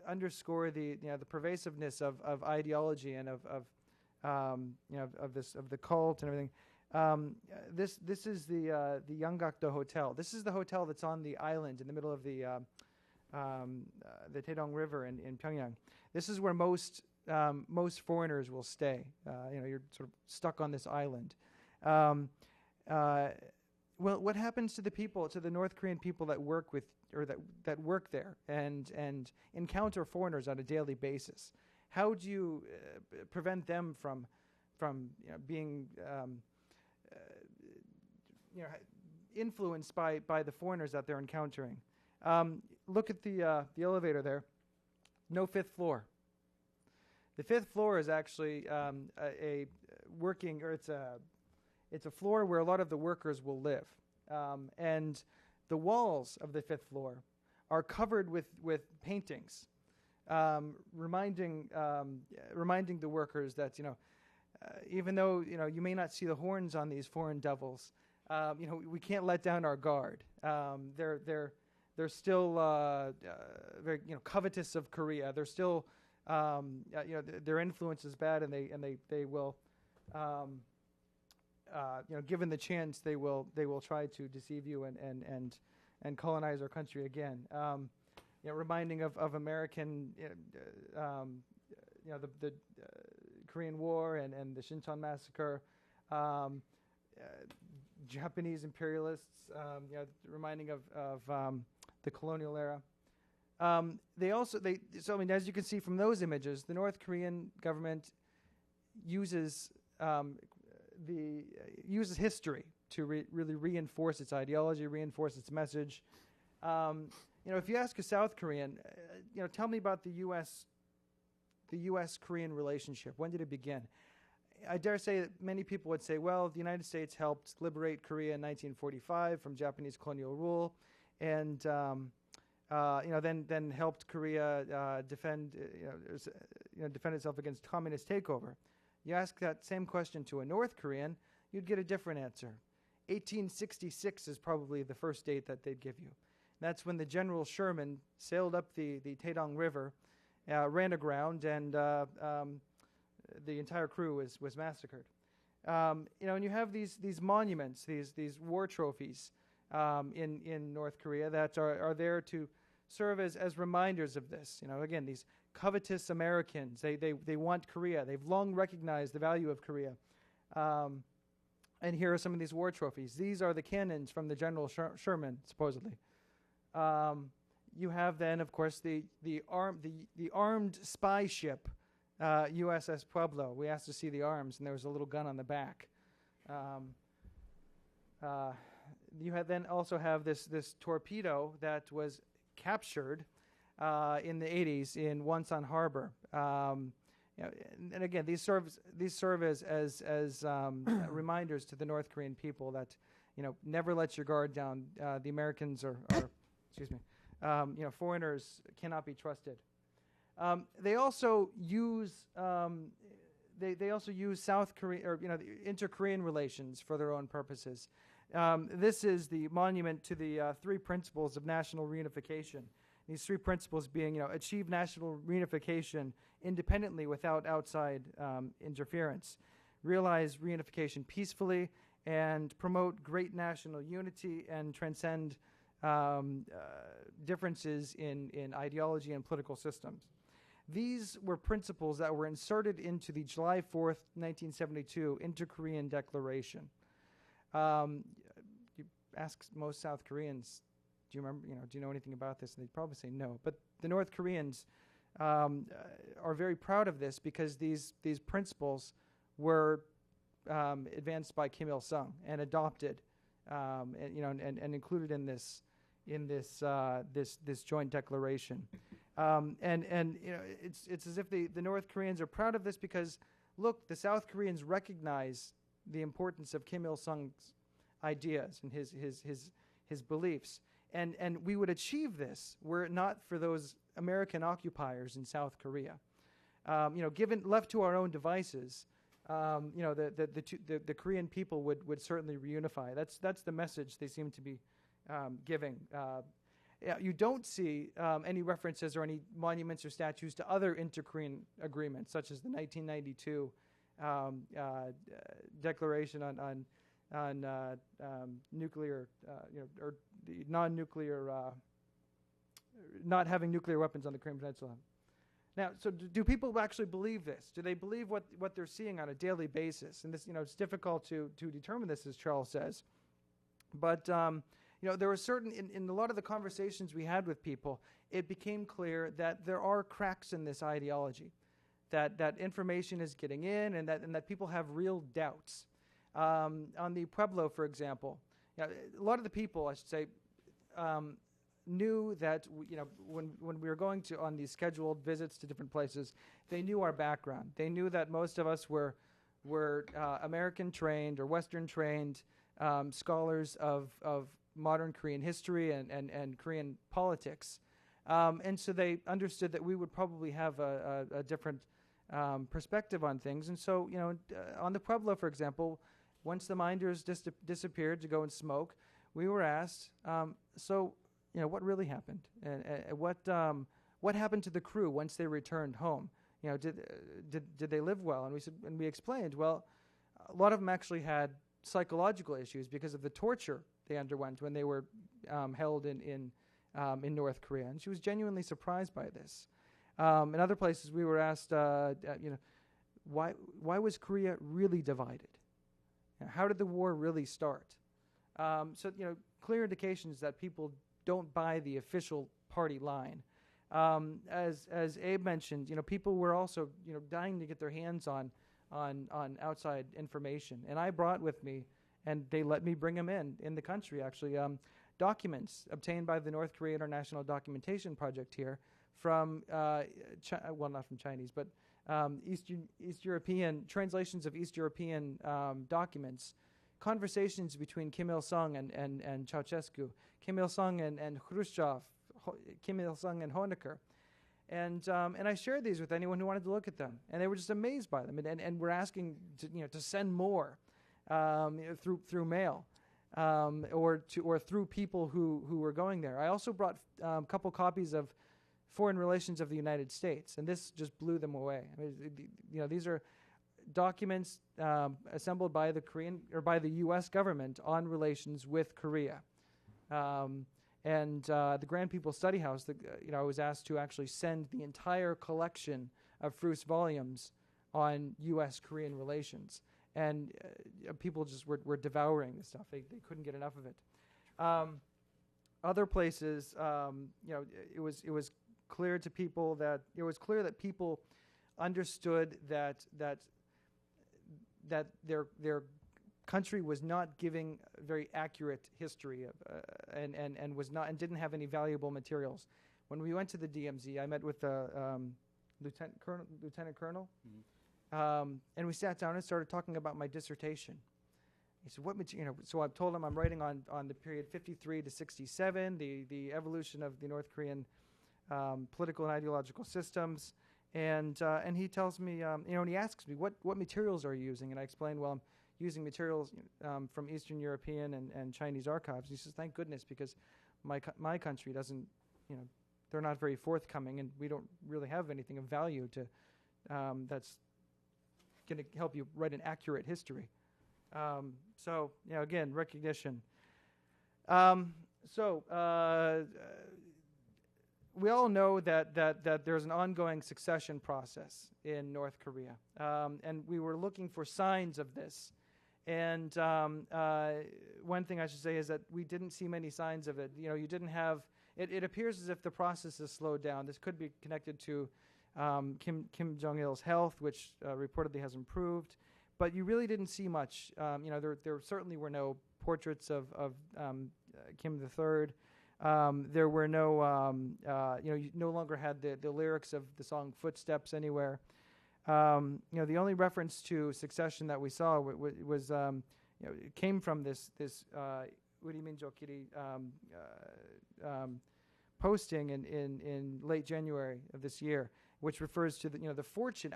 underscore the pervasiveness of ideology and of the cult and everything. This is the Yanggakdo Hotel. This is the hotel that's on the island in the middle of the Taedong River in Pyongyang. This is where most foreigners will stay. You're sort of stuck on this island. Well, what happens to the North Korean people that work with or that work there and encounter foreigners on a daily basis? How do you prevent them from being influenced by the foreigners that they're encountering? Look at the elevator there. No fifth floor. The fifth floor is actually a working, or it's a floor where a lot of the workers will live, and the walls of the fifth floor are covered with paintings, reminding the workers that even though you may not see the horns on these foreign devils, we can't let down our guard. They're still very covetous of Korea. They're still their influence is bad, and they will given the chance they will try to deceive you and colonize our country again. Reminding of American the Korean War and the Shincheon massacre. Japanese imperialists, reminding of the colonial era. As you can see from those images, the North Korean government uses history to really reinforce its ideology, reinforce its message. If you ask a South Korean, tell me about the U.S.-Korean relationship. When did it begin? I dare say that many people would say, well, the United States helped liberate Korea in 1945 from Japanese colonial rule, and then helped Korea defend itself against communist takeover. You ask that same question to a North Korean, you'd get a different answer. 1866 is probably the first date that they'd give you. That's when the General Sherman sailed up the Taedong River, ran aground, and the entire crew was massacred. And you have these monuments, these war trophies in North Korea that are there to serve as reminders of this. Again, these covetous Americans, they want Korea. They've long recognized the value of Korea. And here are some of these war trophies. These are the cannons from the General Sherman, supposedly. You have then, of course, the armed spy ship, USS Pueblo. We asked to see the arms, and there was a little gun on the back. you then also have this torpedo that was captured in the 80s in Wonsan Harbor. And again, these serve as reminders to the North Korean people that, never let your guard down. The Americans or excuse me, foreigners cannot be trusted. They also use South Korea or the inter-Korean relations for their own purposes. This is the monument to the 3 principles of national reunification. These 3 principles being, achieve national reunification independently without outside interference, realize reunification peacefully, and promote great national unity and transcend differences in ideology and political systems. These were principles that were inserted into the July 4th, 1972 Inter-Korean Declaration. You ask most South Koreans, do you remember, do you know anything about this? And they'd probably say no. But the North Koreans are very proud of this because these principles were advanced by Kim Il-sung and adopted, and included in this joint declaration. It's as if the North Koreans are proud of this because, look, the South Koreans recognize the importance of Kim Il-sung's ideas and his beliefs. And we would achieve this were it not for those American occupiers in South Korea. Given left to our own devices, the Korean people would certainly reunify. That's the message they seem to be giving. You don't see any references or any monuments or statues to other inter-Korean agreements, such as the 1992 declaration on nuclear, or the non-nuclear, not having nuclear weapons on the Korean Peninsula. Now, so do people actually believe this? Do they believe what they're seeing on a daily basis? And this, it's difficult to determine this, as Charles says. But there were certain in a lot of the conversations we had with people, it became clear that there are cracks in this ideology, that information is getting in, and that people have real doubts. On the Pueblo, for example, a lot of the people, I should say, knew that when we were going on these scheduled visits to different places, they knew our background. They knew that most of us were American trained or Western trained scholars of modern Korean history and Korean politics, and so they understood that we would probably have a different perspective on things. And so on the Pueblo, for example, once the minders disappeared to go and smoke, we were asked, what really happened, and what happened to the crew once they returned home? Did they live well? And we explained, well, a lot of them actually had psychological issues because of the torture they underwent when they were held in North Korea. And she was genuinely surprised by this. In other places, we were asked, why was Korea really divided? How did the war really start? So clear indications that people don't buy the official party line. As Abe mentioned, people were also dying to get their hands on outside information, and I brought with me, and they let me bring them in the country actually, documents obtained by the North Korea International Documentation Project here from not from Chinese, but East European translations of East European documents, conversations between Kim Il-sung and Ceausescu, Kim Il-sung and Khrushchev, Kim Il-sung and Honecker. And I shared these with anyone who wanted to look at them, and they were just amazed by them, and were asking to send more through mail, or through people who were going there. I also brought a couple copies of Foreign Relations of the United States, and this just blew them away. I mean, these are documents assembled by the U.S. government on relations with Korea. And the Grand People's Study House, I was asked to actually send the entire collection of Frus volumes on U.S.-Korean relations. And people just were devouring this stuff. They couldn't get enough of it. Other places, it was clear to people that people understood that their country was not giving very accurate history of, and was not and didn't have any valuable materials. When we went to the DMZ, I met with the lieutenant colonel, and we sat down and started talking about my dissertation. He said, "What material?" So I told him I'm writing on the period 53 to 67, the evolution of the North Korean political and ideological systems, and he tells me, and he asks me, "What materials are you using?" And I explained, "Well, I'm using materials from Eastern European and Chinese archives." He says, "Thank goodness, because my country doesn't, they're not very forthcoming, and we don't really have anything of value to that's going to help you write an accurate history." So, again, recognition. We all know that there's an ongoing succession process in North Korea, and we were looking for signs of this. And one thing I should say is that we didn't see many signs of it. You didn't have. It appears as if the process has slowed down. This could be connected to Kim Jong-il's health, which reportedly has improved. But you really didn't see much. There certainly were no portraits of Kim III. There were no, you no longer had the lyrics of the song "Footsteps" anywhere. The only reference to succession that we saw was it came from this Uri Minjokiri posting in late January of this year, which refers to the fortune,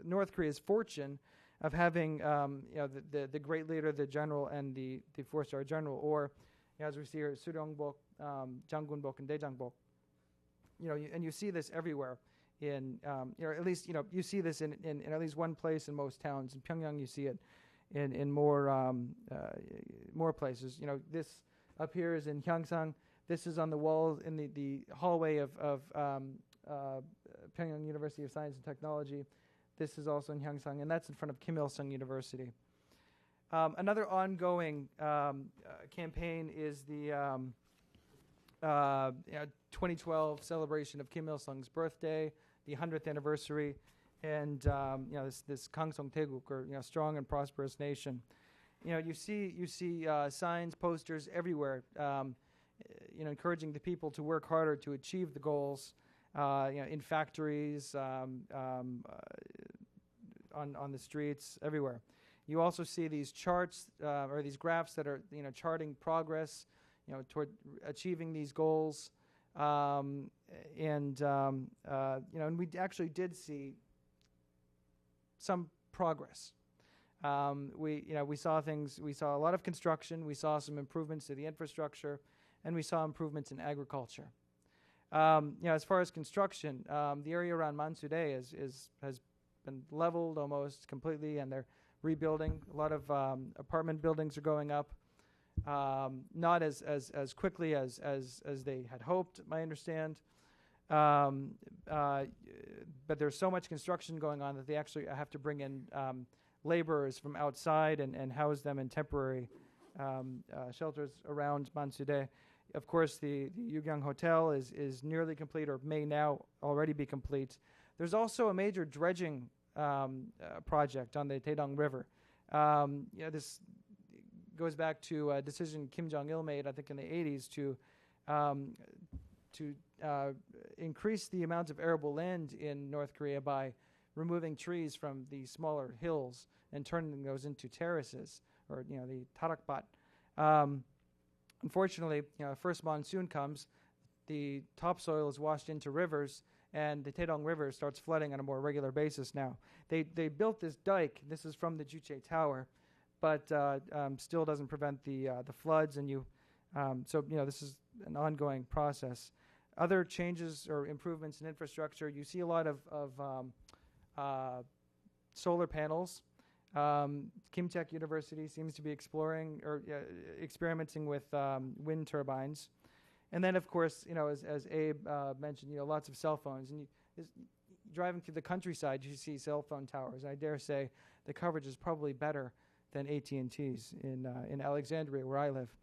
North Korea's fortune of having the great leader, the general, and the 4-star general, or as we see here, Suryongbok, Jangunbok, and Daejangbok. And you see this everywhere. At least you see this in at least one place in most towns. In Pyongyang, you see it in more places. This up here is in Hyeongsang. This is on the wall in the hallway of Pyongyang University of Science and Technology. This is also in Hyeongsang, and that's in front of Kim Il-sung University. Another ongoing campaign is the 2012 celebration of Kim Il-sung's birthday, the 100th anniversary, and this Kangsong Taeguk, or strong and prosperous nation. You see signs, posters everywhere, encouraging the people to work harder to achieve the goals. In factories, on the streets, everywhere. You also see these charts or these graphs that are charting progress, toward achieving these goals, and we actually did see some progress. We saw things. We saw a lot of construction. We saw some improvements to the infrastructure, and we saw improvements in agriculture. As far as construction, the area around Mansudae has been leveled almost completely, and they're rebuilding. A lot of apartment buildings are going up, not as quickly as they had hoped, I understand. But there's so much construction going on that they actually have to bring in laborers from outside and house them in temporary shelters around Mansudae. Of course, the Yugyang Hotel is nearly complete, or may now already be complete. There's also a major dredging project on the Taedong River. This goes back to a decision Kim Jong-il made, I think, in the 80s to increase the amount of arable land in North Korea by removing trees from the smaller hills and turning those into terraces, or the tarakbat. Unfortunately, first monsoon comes, the topsoil is washed into rivers, and the Taedong River starts flooding on a more regular basis now. They built this dike. This is from the Juche Tower, but still doesn't prevent the floods. And this is an ongoing process. Other changes or improvements in infrastructure. You see a lot of solar panels. Kimtech University seems to be exploring or experimenting with wind turbines. And then, of course, as Abe mentioned, lots of cell phones. And driving through the countryside, you see cell phone towers. I dare say the coverage is probably better than AT&T's in Alexandria, where I live.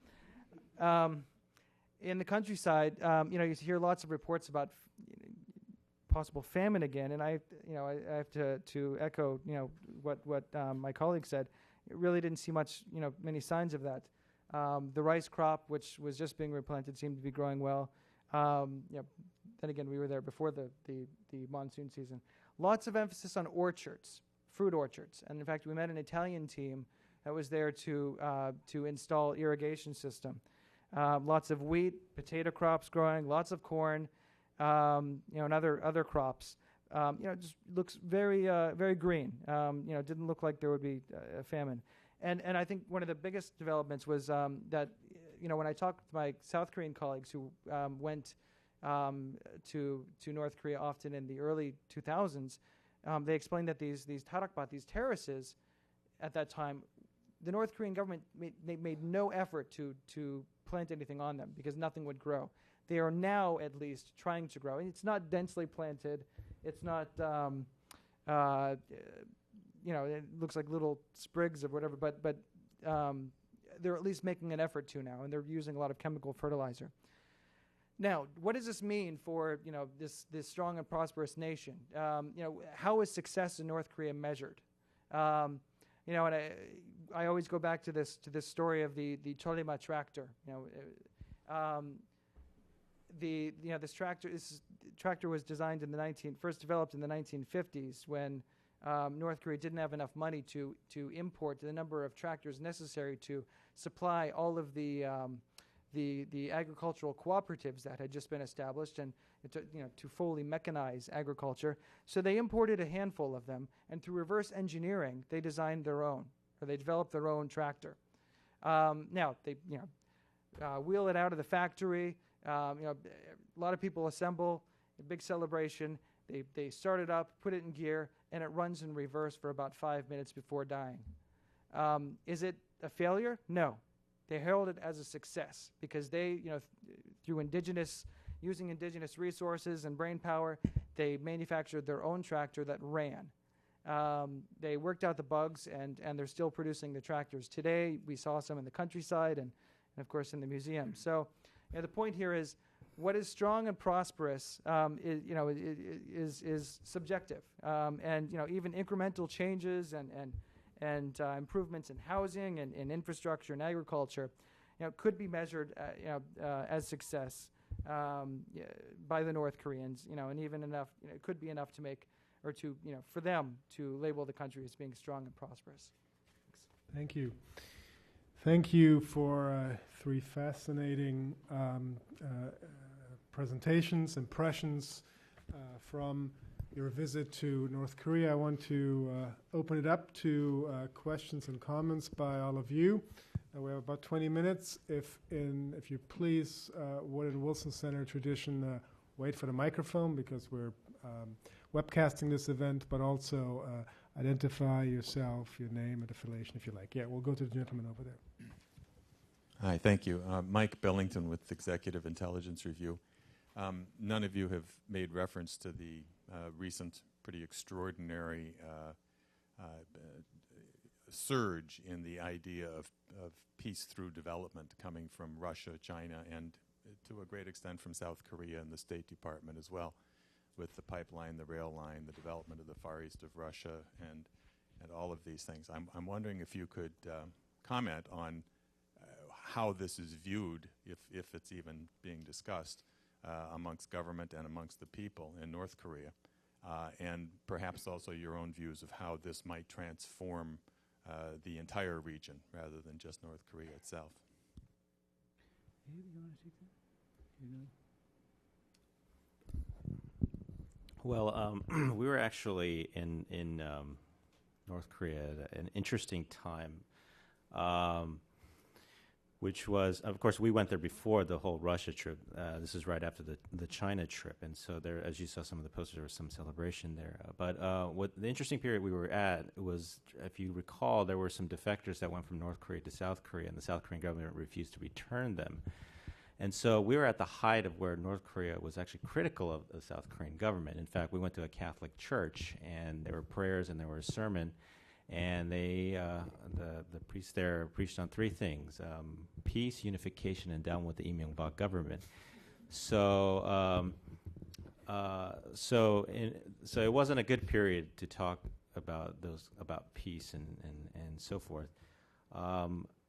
In the countryside, you hear lots of reports about possible famine again. And I have to echo, what my colleague said. it really didn't see much, many signs of that. The rice crop, which was just being replanted, seemed to be growing well. Then again, we were there before the monsoon season. Lots of emphasis on orchards, fruit orchards, and in fact, we met an Italian team that was there to install irrigation system. Lots of wheat, potato crops growing, lots of corn, and other crops. Just looks very very green. Didn't look like there would be a famine. And I think one of the biggest developments was that when I talked to my South Korean colleagues who went to North Korea often in the early 2000s, they explained that these tarakbat, these terraces, at that time, the North Korean government made no effort to plant anything on them because nothing would grow. They are now at least trying to grow. And it's not densely planted. It's not, it looks like little sprigs of whatever, but they're at least making an effort to now, and they're using a lot of chemical fertilizer. Now, what does this mean for this strong and prosperous nation? How is success in North Korea measured? And I always go back to this story of the Cholima tractor. This tractor was designed first developed in the 1950s when North Korea didn't have enough money to import the number of tractors necessary to supply all of the agricultural cooperatives that had just been established and to fully mechanize agriculture. So they imported a handful of them, and through reverse engineering, they designed their own, or they developed their own tractor. Now they wheel it out of the factory. A lot of people assemble, a big celebration. They start it up, put it in gear, and it runs in reverse for about 5 minutes before dying. Is it a failure? No. They herald it as a success because they, through using indigenous resources and brain power, they manufactured their own tractor that ran. They worked out the bugs, and they're still producing the tractors today. We saw some in the countryside and of course, in the museum. So the point here is what is strong and prosperous is subjective. And even incremental changes and improvements in housing and infrastructure and agriculture, could be measured, as success by the North Koreans, and even enough, it could be enough to make, or to, for them to label the country as being strong and prosperous. Thank you. Thank you for 3 fascinating presentations, impressions from your visit to North Korea. I want to open it up to questions and comments by all of you. We have about 20 minutes. If you please, would in Wilson Center tradition, wait for the microphone because we're webcasting this event, but also identify yourself, your name and affiliation if you like. Yeah, we'll go to the gentleman over there. Hi, thank you. Mike Billington with Executive Intelligence Review. None of you have made reference to the recent pretty extraordinary surge in the idea of peace through development coming from Russia, China, and to a great extent from South Korea and the State Department as well, with the pipeline, the rail line, the development of the Far East of Russia, and all of these things. I'm wondering if you could comment on how this is viewed, if it's even being discussed, amongst government and amongst the people in North Korea, and perhaps also your own views of how this might transform the entire region rather than just North Korea itself. Well, we were actually in North Korea at an interesting time, which was, of course, we went there before the whole Russia trip. This is right after the China trip, and so there, as you saw some of the posters, there was some celebration there. But what the interesting period we were at was, if you recall, there were some defectors that went from North Korea to South Korea, and the South Korean government refused to return them. And so we were at the height of where North Korea was actually critical of the South Korean government. In fact, we went to a Catholic church, and there were prayers and there was a sermon, and they, the priest there preached on 3 things: peace, unification, and down with the Lee Myung-bak government. So it wasn't a good period to talk about peace and so forth.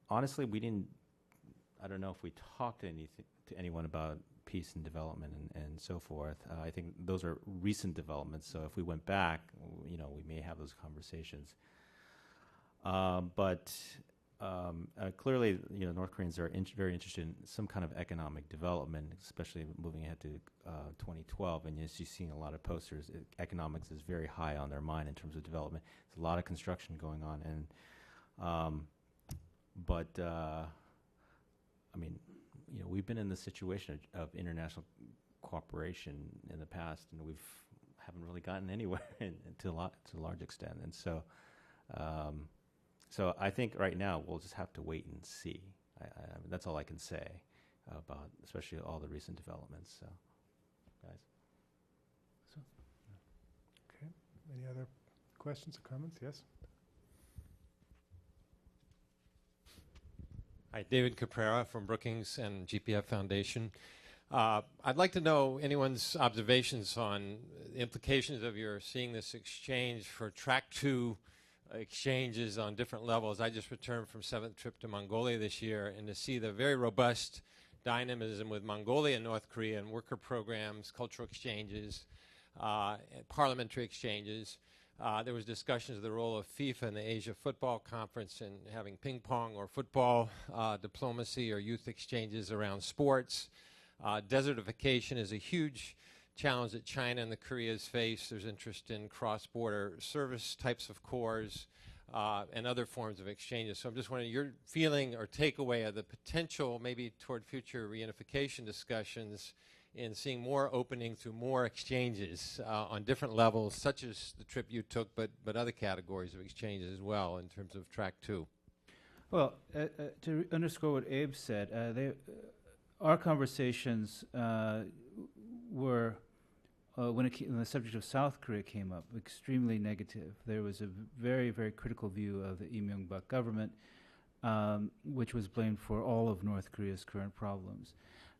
Honestly, we didn't. I don't know if we talked to anyone about peace and development and so forth. I think those are recent developments. So if we went back, we may have those conversations. But clearly, North Koreans are very interested in some kind of economic development, especially moving ahead to 2012. And as you've seen a lot of posters, economics is very high on their mind in terms of development. There's a lot of construction going on, and we've been in the situation of international cooperation in the past, and haven't really gotten anywhere to a large extent. And so, so I think right now we'll just have to wait and see. That's all I can say about, especially all the recent developments. So, guys. Okay. Any other questions or comments? Yes. Hi, David Caprera from Brookings and GPF Foundation. I'd like to know anyone's observations on the implications of your seeing this exchange for Track 2 exchanges on different levels. I just returned from 7th trip to Mongolia this year, and to see the very robust dynamism with Mongolia and North Korea and worker programs, cultural exchanges, parliamentary exchanges. There was discussions of the role of FIFA in the Asia Football Conference and having ping pong or football diplomacy or youth exchanges around sports. Desertification is a huge challenge that China and the Koreas face. There's interest in cross-border service types of cores and other forms of exchanges. So I'm just wondering your feeling or takeaway of the potential maybe toward future reunification discussions in seeing more opening through more exchanges on different levels, such as the trip you took, but other categories of exchanges as well in terms of Track 2. Well, to underscore what Abe said, our conversations were, when the subject of South Korea came up, extremely negative. There was a very, very critical view of the Lee Myung-bak government, which was blamed for all of North Korea's current problems.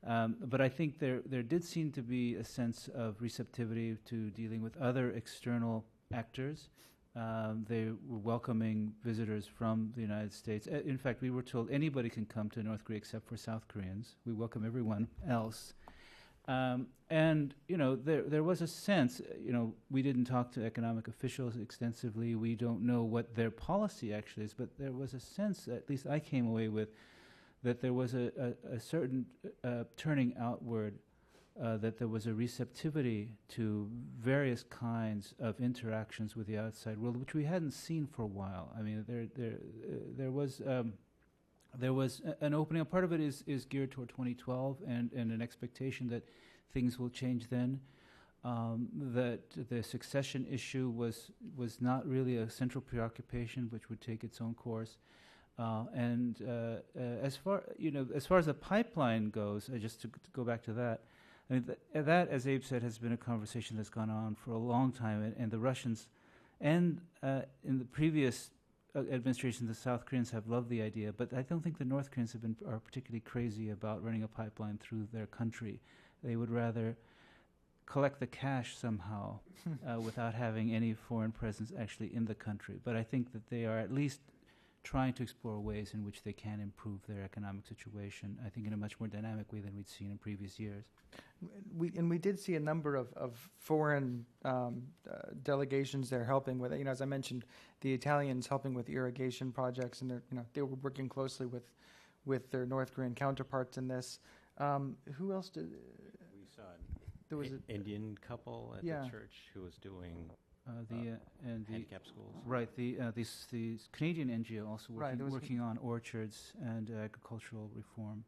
But I think there did seem to be a sense of receptivity to dealing with other external actors. They were welcoming visitors from the United States. In fact, we were told anybody can come to North Korea except for South Koreans. We welcome everyone else. And, there was a sense, we didn't talk to economic officials extensively. We don't know what their policy actually is, but there was a sense, at least I came away with, that there was a certain turning outward, that there was a receptivity to various kinds of interactions with the outside world, which we hadn't seen for a while. I mean, there was an opening. A part of it is geared toward 2012 and an expectation that things will change then. That the succession issue was not really a central preoccupation, which would take its own course. And as far as the pipeline goes, just to go back to that, I mean that, as Abe said, has been a conversation that's gone on for a long time, and the Russians, and in the previous administration, the South Koreans have loved the idea, but I don't think the North Koreans are particularly crazy about running a pipeline through their country. They would rather collect the cash somehow without having any foreign presence actually in the country. But I think that they are at least trying to explore ways in which they can improve their economic situation, I think in a much more dynamic way than we'd seen in previous years. We did see a number of foreign delegations there helping with it. As I mentioned, the Italians helping with irrigation projects, and they were working closely with their North Korean counterparts in this. Who else did? We saw there was an Indian couple at the church who was doing handicap schools. Right. The Canadian NGO also working on orchards and agricultural reform.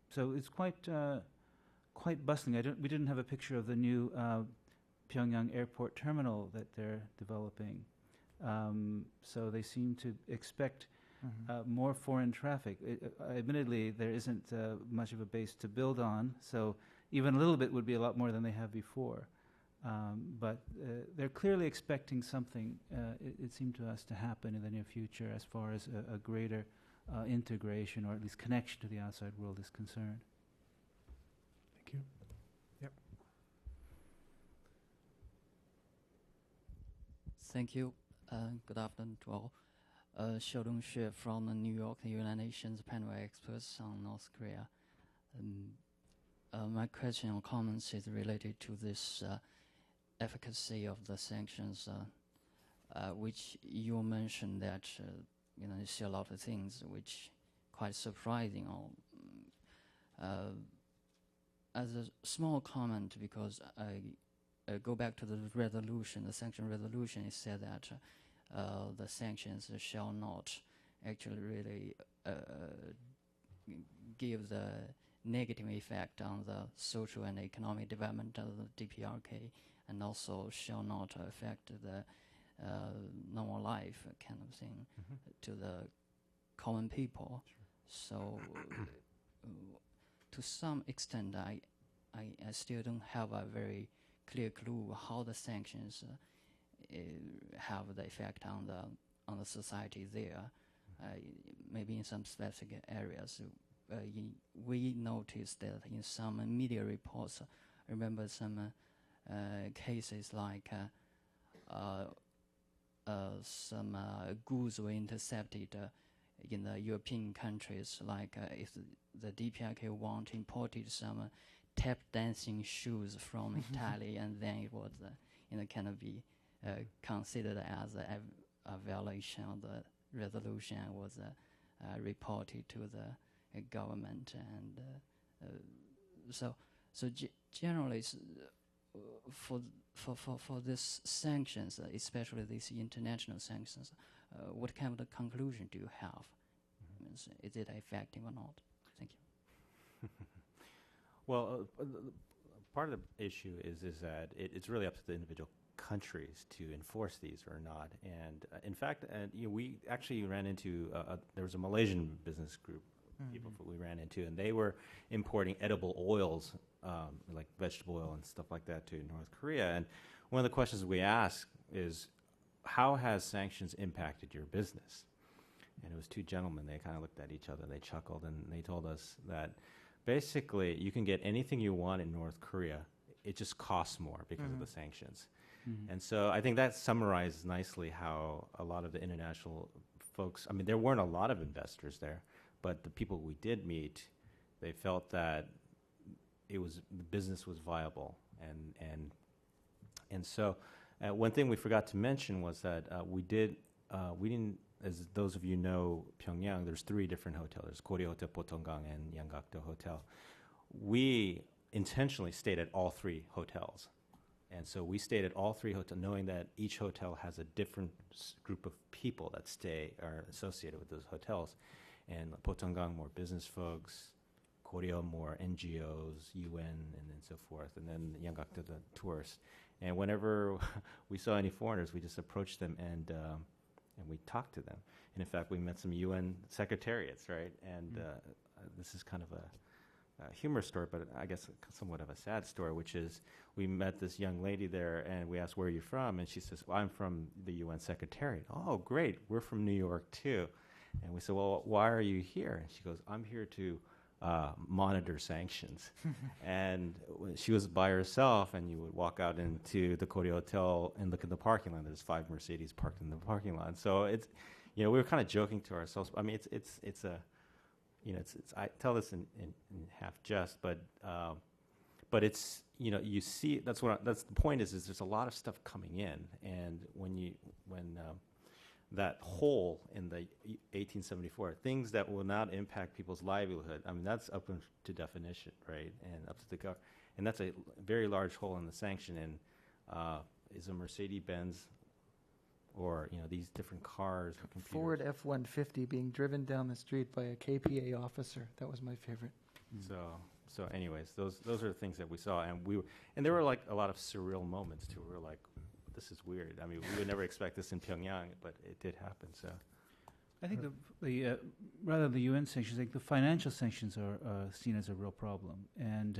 So it's quite bustling. We didn't have a picture of the new Pyongyang airport terminal that they're developing. So they seem to expect more foreign traffic. Admittedly, there isn't much of a base to build on, so even a little bit would be a lot more than they have before. But they're clearly expecting something, it seemed to us, to happen in the near future as far as a greater integration or at least connection to the outside world is concerned. Thank you. Yep. Thank you. Good afternoon to all. Sheldon Xue from the New York United Nations Panel Experts on North Korea. My question or comments is related to this efficacy of the sanctions, which you mentioned that you see a lot of things which quite surprising. As a small comment, because I go back to the resolution, the sanction resolution, it said that the sanctions shall not actually really give the negative effect on the social and economic development of the DPRK, and also shall not affect the normal life kind of thing to the common people. So to some extent, I still don't have a very clear clue how the sanctions have the effect on the society there. Maybe in some specific areas, we noticed that in some media reports, I remember some cases like some goods were intercepted in the European countries, like if the DPRK imported some tap dancing shoes from Italy, and then it was kind of be considered as a violation of the resolution, and was reported to the government, and so generally for this sanctions, especially these international sanctions, what kind of conclusion do you have? Is it effective or not? Thank you. Well, part of the issue is that it's really up to the individual countries to enforce these or not. And in fact, we actually ran into there was a Malaysian business group people we ran into, and they were importing edible oils, like vegetable oil and stuff like that, to North Korea. And one of the questions we asked is, how has sanctions impacted your business? And it was two gentlemen. They kind of looked at each other, they chuckled, and they told us that basically you can get anything you want in North Korea. It just costs more because of the sanctions. And so I think that summarizes nicely how a lot of the international folks, I mean, there weren't a lot of investors there, but the people we did meet, they felt that the business was viable. And so one thing we forgot to mention was that we didn't, as those of you know, Pyongyang, there's 3 different hotels. There's Koryo Hotel, Potonggang, and Yanggakdo Hotel. We intentionally stayed at all 3 hotels. And so we stayed at all 3 hotels, knowing that each hotel has a different group of people that are associated with those hotels. And Potonggang, more business folks, Koryo, more NGOs, UN, and then so forth. And then Yanggakdo, the tourists. And whenever we saw any foreigners, we just approached them and we talked to them. And in fact, we met some UN secretariats, right? And this is kind of a humorous story, but I guess somewhat of a sad story, which is we met this young lady there, and we asked, where are you from? And she says, well, I'm from the UN Secretariat. Oh, great. We're from New York, too. And we said, well, why are you here? And she goes, I'm here to monitor sanctions. And she was by herself, and you would walk out into the Koryo Hotel and look at the parking lot. There's 5 Mercedes parked in the parking lot. So it's, we were kind of joking to ourselves. I mean, it's a, I tell this in half jest, but it's, you see, that's the point is there's a lot of stuff coming in, and when that hole in the 1874, things that will not impact people's livelihood, I mean, that's up to definition, right, and up to the government, and that's a very large hole in the sanction. And is a Mercedes-Benz or these different cars or computers. Ford F-150 being driven down the street by a KPA officer. That was my favorite. So anyways, those are the things that we saw, and there were like a lot of surreal moments too. We were like, this is weird. I mean, we would never expect this in Pyongyang, but it did happen. So I think rather than the UN sanctions, I think the financial sanctions are seen as a real problem. And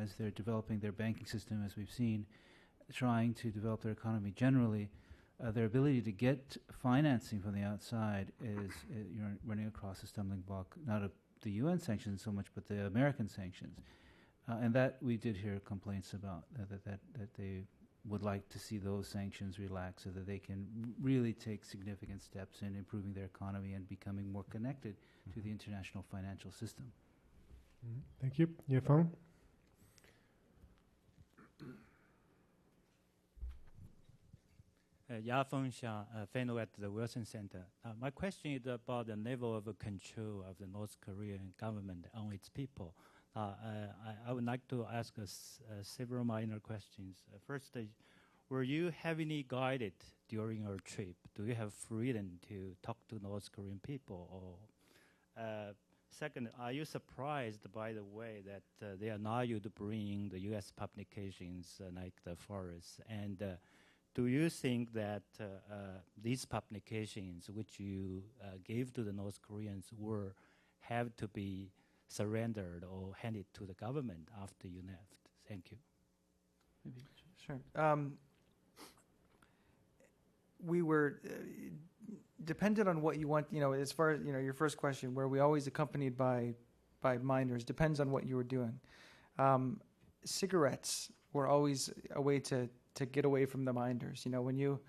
as they're developing their banking system, as we've seen, trying to develop their economy generally, their ability to get financing from the outside is running across a stumbling block, not of the UN sanctions so much, but the American sanctions. And that we did hear complaints about, that they would like to see those sanctions relaxed so that they can really take significant steps in improving their economy and becoming more connected to the international financial system. Thank you. Yefeng? Yafeng Xia, fellow at the Wilson Center. My question is about the level of control of the North Korean government on its people. I would like to ask several minor questions. First, were you heavily guided during your trip? Do you have freedom to talk to North Korean people? Or second, are you surprised by the way that they allow you to bring the U.S. publications like the Forest? And do you think that these publications which you gave to the North Koreans have to be surrendered or handed to the government after you left? Thank you. Maybe. Sure. We were dependent on what you want. As far as your first question, were we always accompanied by minders? Depends on what you were doing. Cigarettes were always a way to get away from the minders. When where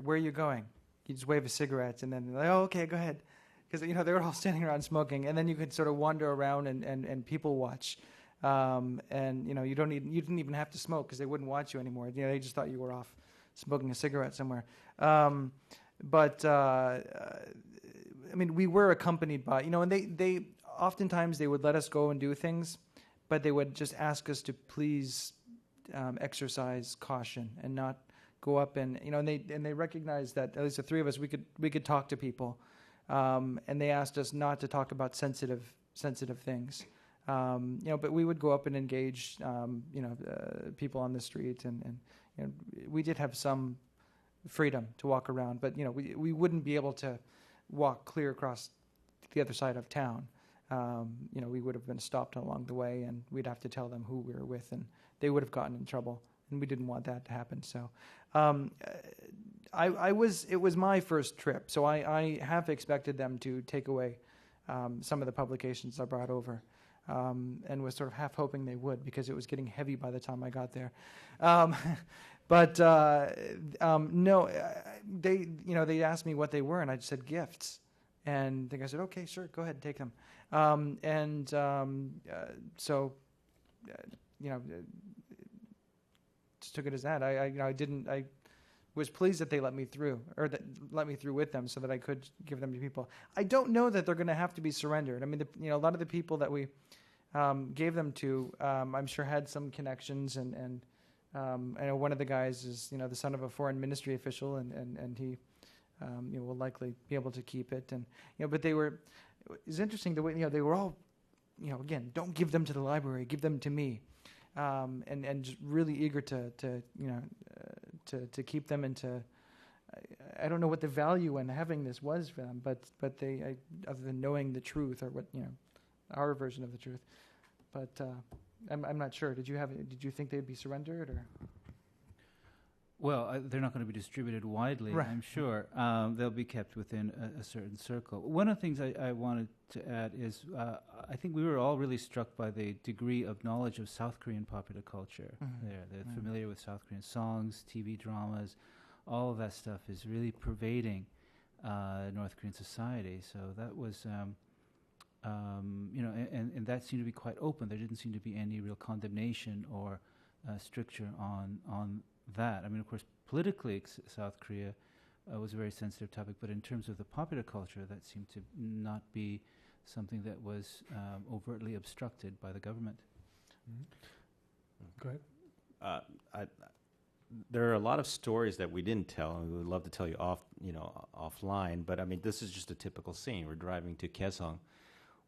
are you going? You just wave a cigarette, and then they're like, oh, okay, go ahead. Because they were all standing around smoking, and then you could sort of wander around and people watch, and you didn't even have to smoke because they wouldn't watch you anymore. They just thought you were off smoking a cigarette somewhere. But we were accompanied by and they oftentimes they would let us go and do things, but they would just ask us to please exercise caution and not go up and they recognized that at least the three of us we could talk to people. And they asked us not to talk about sensitive things, but we would go up and engage, people on the street, and we did have some freedom to walk around, but we wouldn't be able to walk clear across the other side of town. We would have been stopped along the way, and we'd have to tell them who we were with, and they would have gotten in trouble, and we didn't want that to happen. So. It was my first trip, so I have expected them to take away some of the publications I brought over, and was sort of half hoping they would because it was getting heavy by the time I got there. But no, they asked me what they were, and I just said gifts, and the guy said, "Okay, sure, go ahead and take them." Just took it as that. I was pleased that they let me through, or that let me through with them, so that I could give them to people. I don't know that they're going to have to be surrendered. A lot of the people that we gave them to, I'm sure had some connections, and I know one of the guys is the son of a foreign ministry official, and he will likely be able to keep it. And but it was interesting the way they were all, again, don't give them to the library, give them to me. And just really eager to keep them into. I don't know what the value in having this was for them, but they, other than knowing the truth, or what our version of the truth. But I'm not sure. Did you think they'd be surrendered, or? Well, they're not going to be distributed widely, right. I'm sure. They'll be kept within a certain circle. One of the things I wanted to add is I think we were all really struck by the degree of knowledge of South Korean popular culture there. They're familiar with South Korean songs, TV dramas. All of that stuff is really pervading North Korean society. So that was, and that seemed to be quite open. There didn't seem to be any real condemnation or stricture on that. Of course, politically, South Korea was a very sensitive topic, but in terms of the popular culture, that seemed to not be something that was overtly obstructed by the government. Go ahead. There are a lot of stories that we didn't tell, and we would love to tell you offline. But this is just a typical scene. We're driving to Kaesong.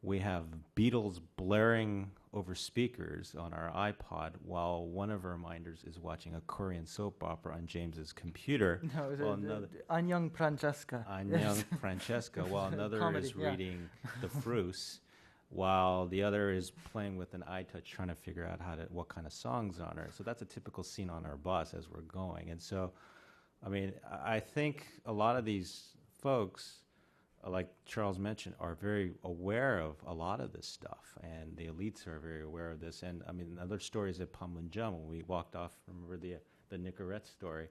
We have Beatles blaring over speakers on our iPod while one of our minders is watching a Korean soap opera on James's computer. No, Annyeong Francesca. Annyeong Francesca, while another comedy, is reading The Frus, while the other is playing with an iTouch trying to figure out what kind of songs on it. So that's a typical scene on our bus as we're going. And so, I think a lot of these folks, like Charles mentioned, are very aware of a lot of this stuff, and the elites are very aware of this. And another story is at Panmunjom when we walked off. Remember the the Nicorette story,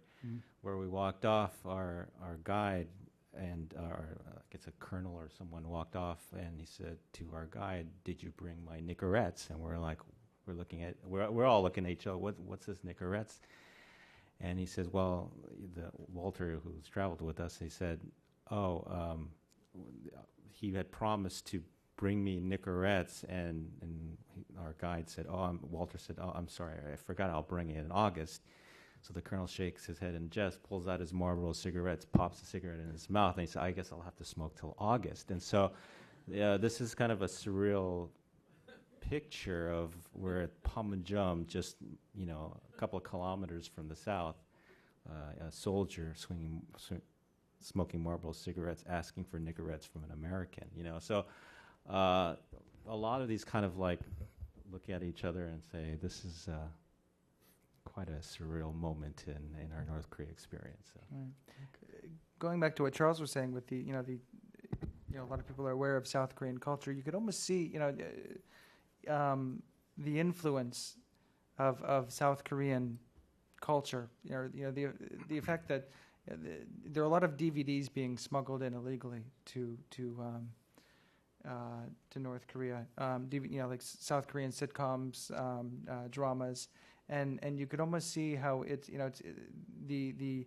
where we walked off, our guide and I guess a colonel or someone walked off, and he said to our guide, "Did you bring my Nicorettes?" And we're all looking at each other. What's this Nicorettes? And he says, "Well, Walter, who's traveled with us, he said, he had promised to bring me Nicorettes, and our guide said, Walter said, I'm sorry, I forgot, I'll bring it in August." So the colonel shakes his head and just pulls out his Marlboro cigarettes, pops the cigarette in his mouth, and he said, "I guess I'll have to smoke till August." And so this is kind of a surreal picture of we're at Panmunjom, just a couple of kilometers from the south, a soldier smoking Marlboro cigarettes, asking for Nicorettes from an American. So a lot of these kind of like look at each other and say, this is quite a surreal moment in our North Korea experience. So. Right. Going back to what Charles was saying with a lot of people are aware of South Korean culture. You could almost see, the influence of South Korean culture. The effect that there are a lot of DVDs being smuggled in illegally to North Korea. Like South Korean sitcoms, dramas, and you could almost see how it's the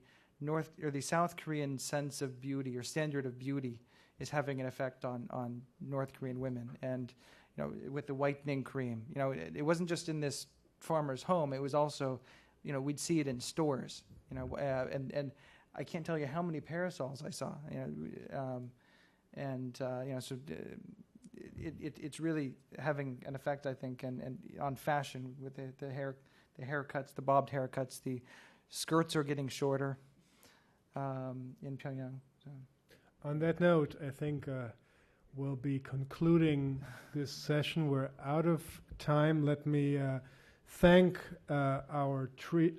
South Korean sense of beauty or standard of beauty is having an effect on North Korean women. And with the whitening cream, it wasn't just in this farmer's home. It was also, we'd see it in stores. And I can't tell you how many parasols I saw. So it's really having an effect, I think, and on fashion with the haircuts, the bobbed haircuts. The skirts are getting shorter in Pyongyang. So. On that note, I think we'll be concluding this session. We're out of time. Let me thank our three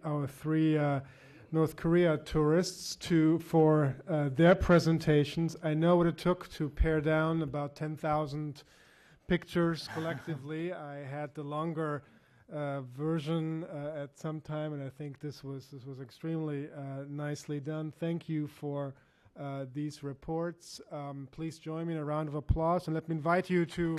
North Korea tourists for their presentations. I know what it took to pare down about 10,000 pictures collectively. I had the longer version at some time, and I think this was extremely nicely done. Thank you for these reports. Please join me in a round of applause, and let me invite you to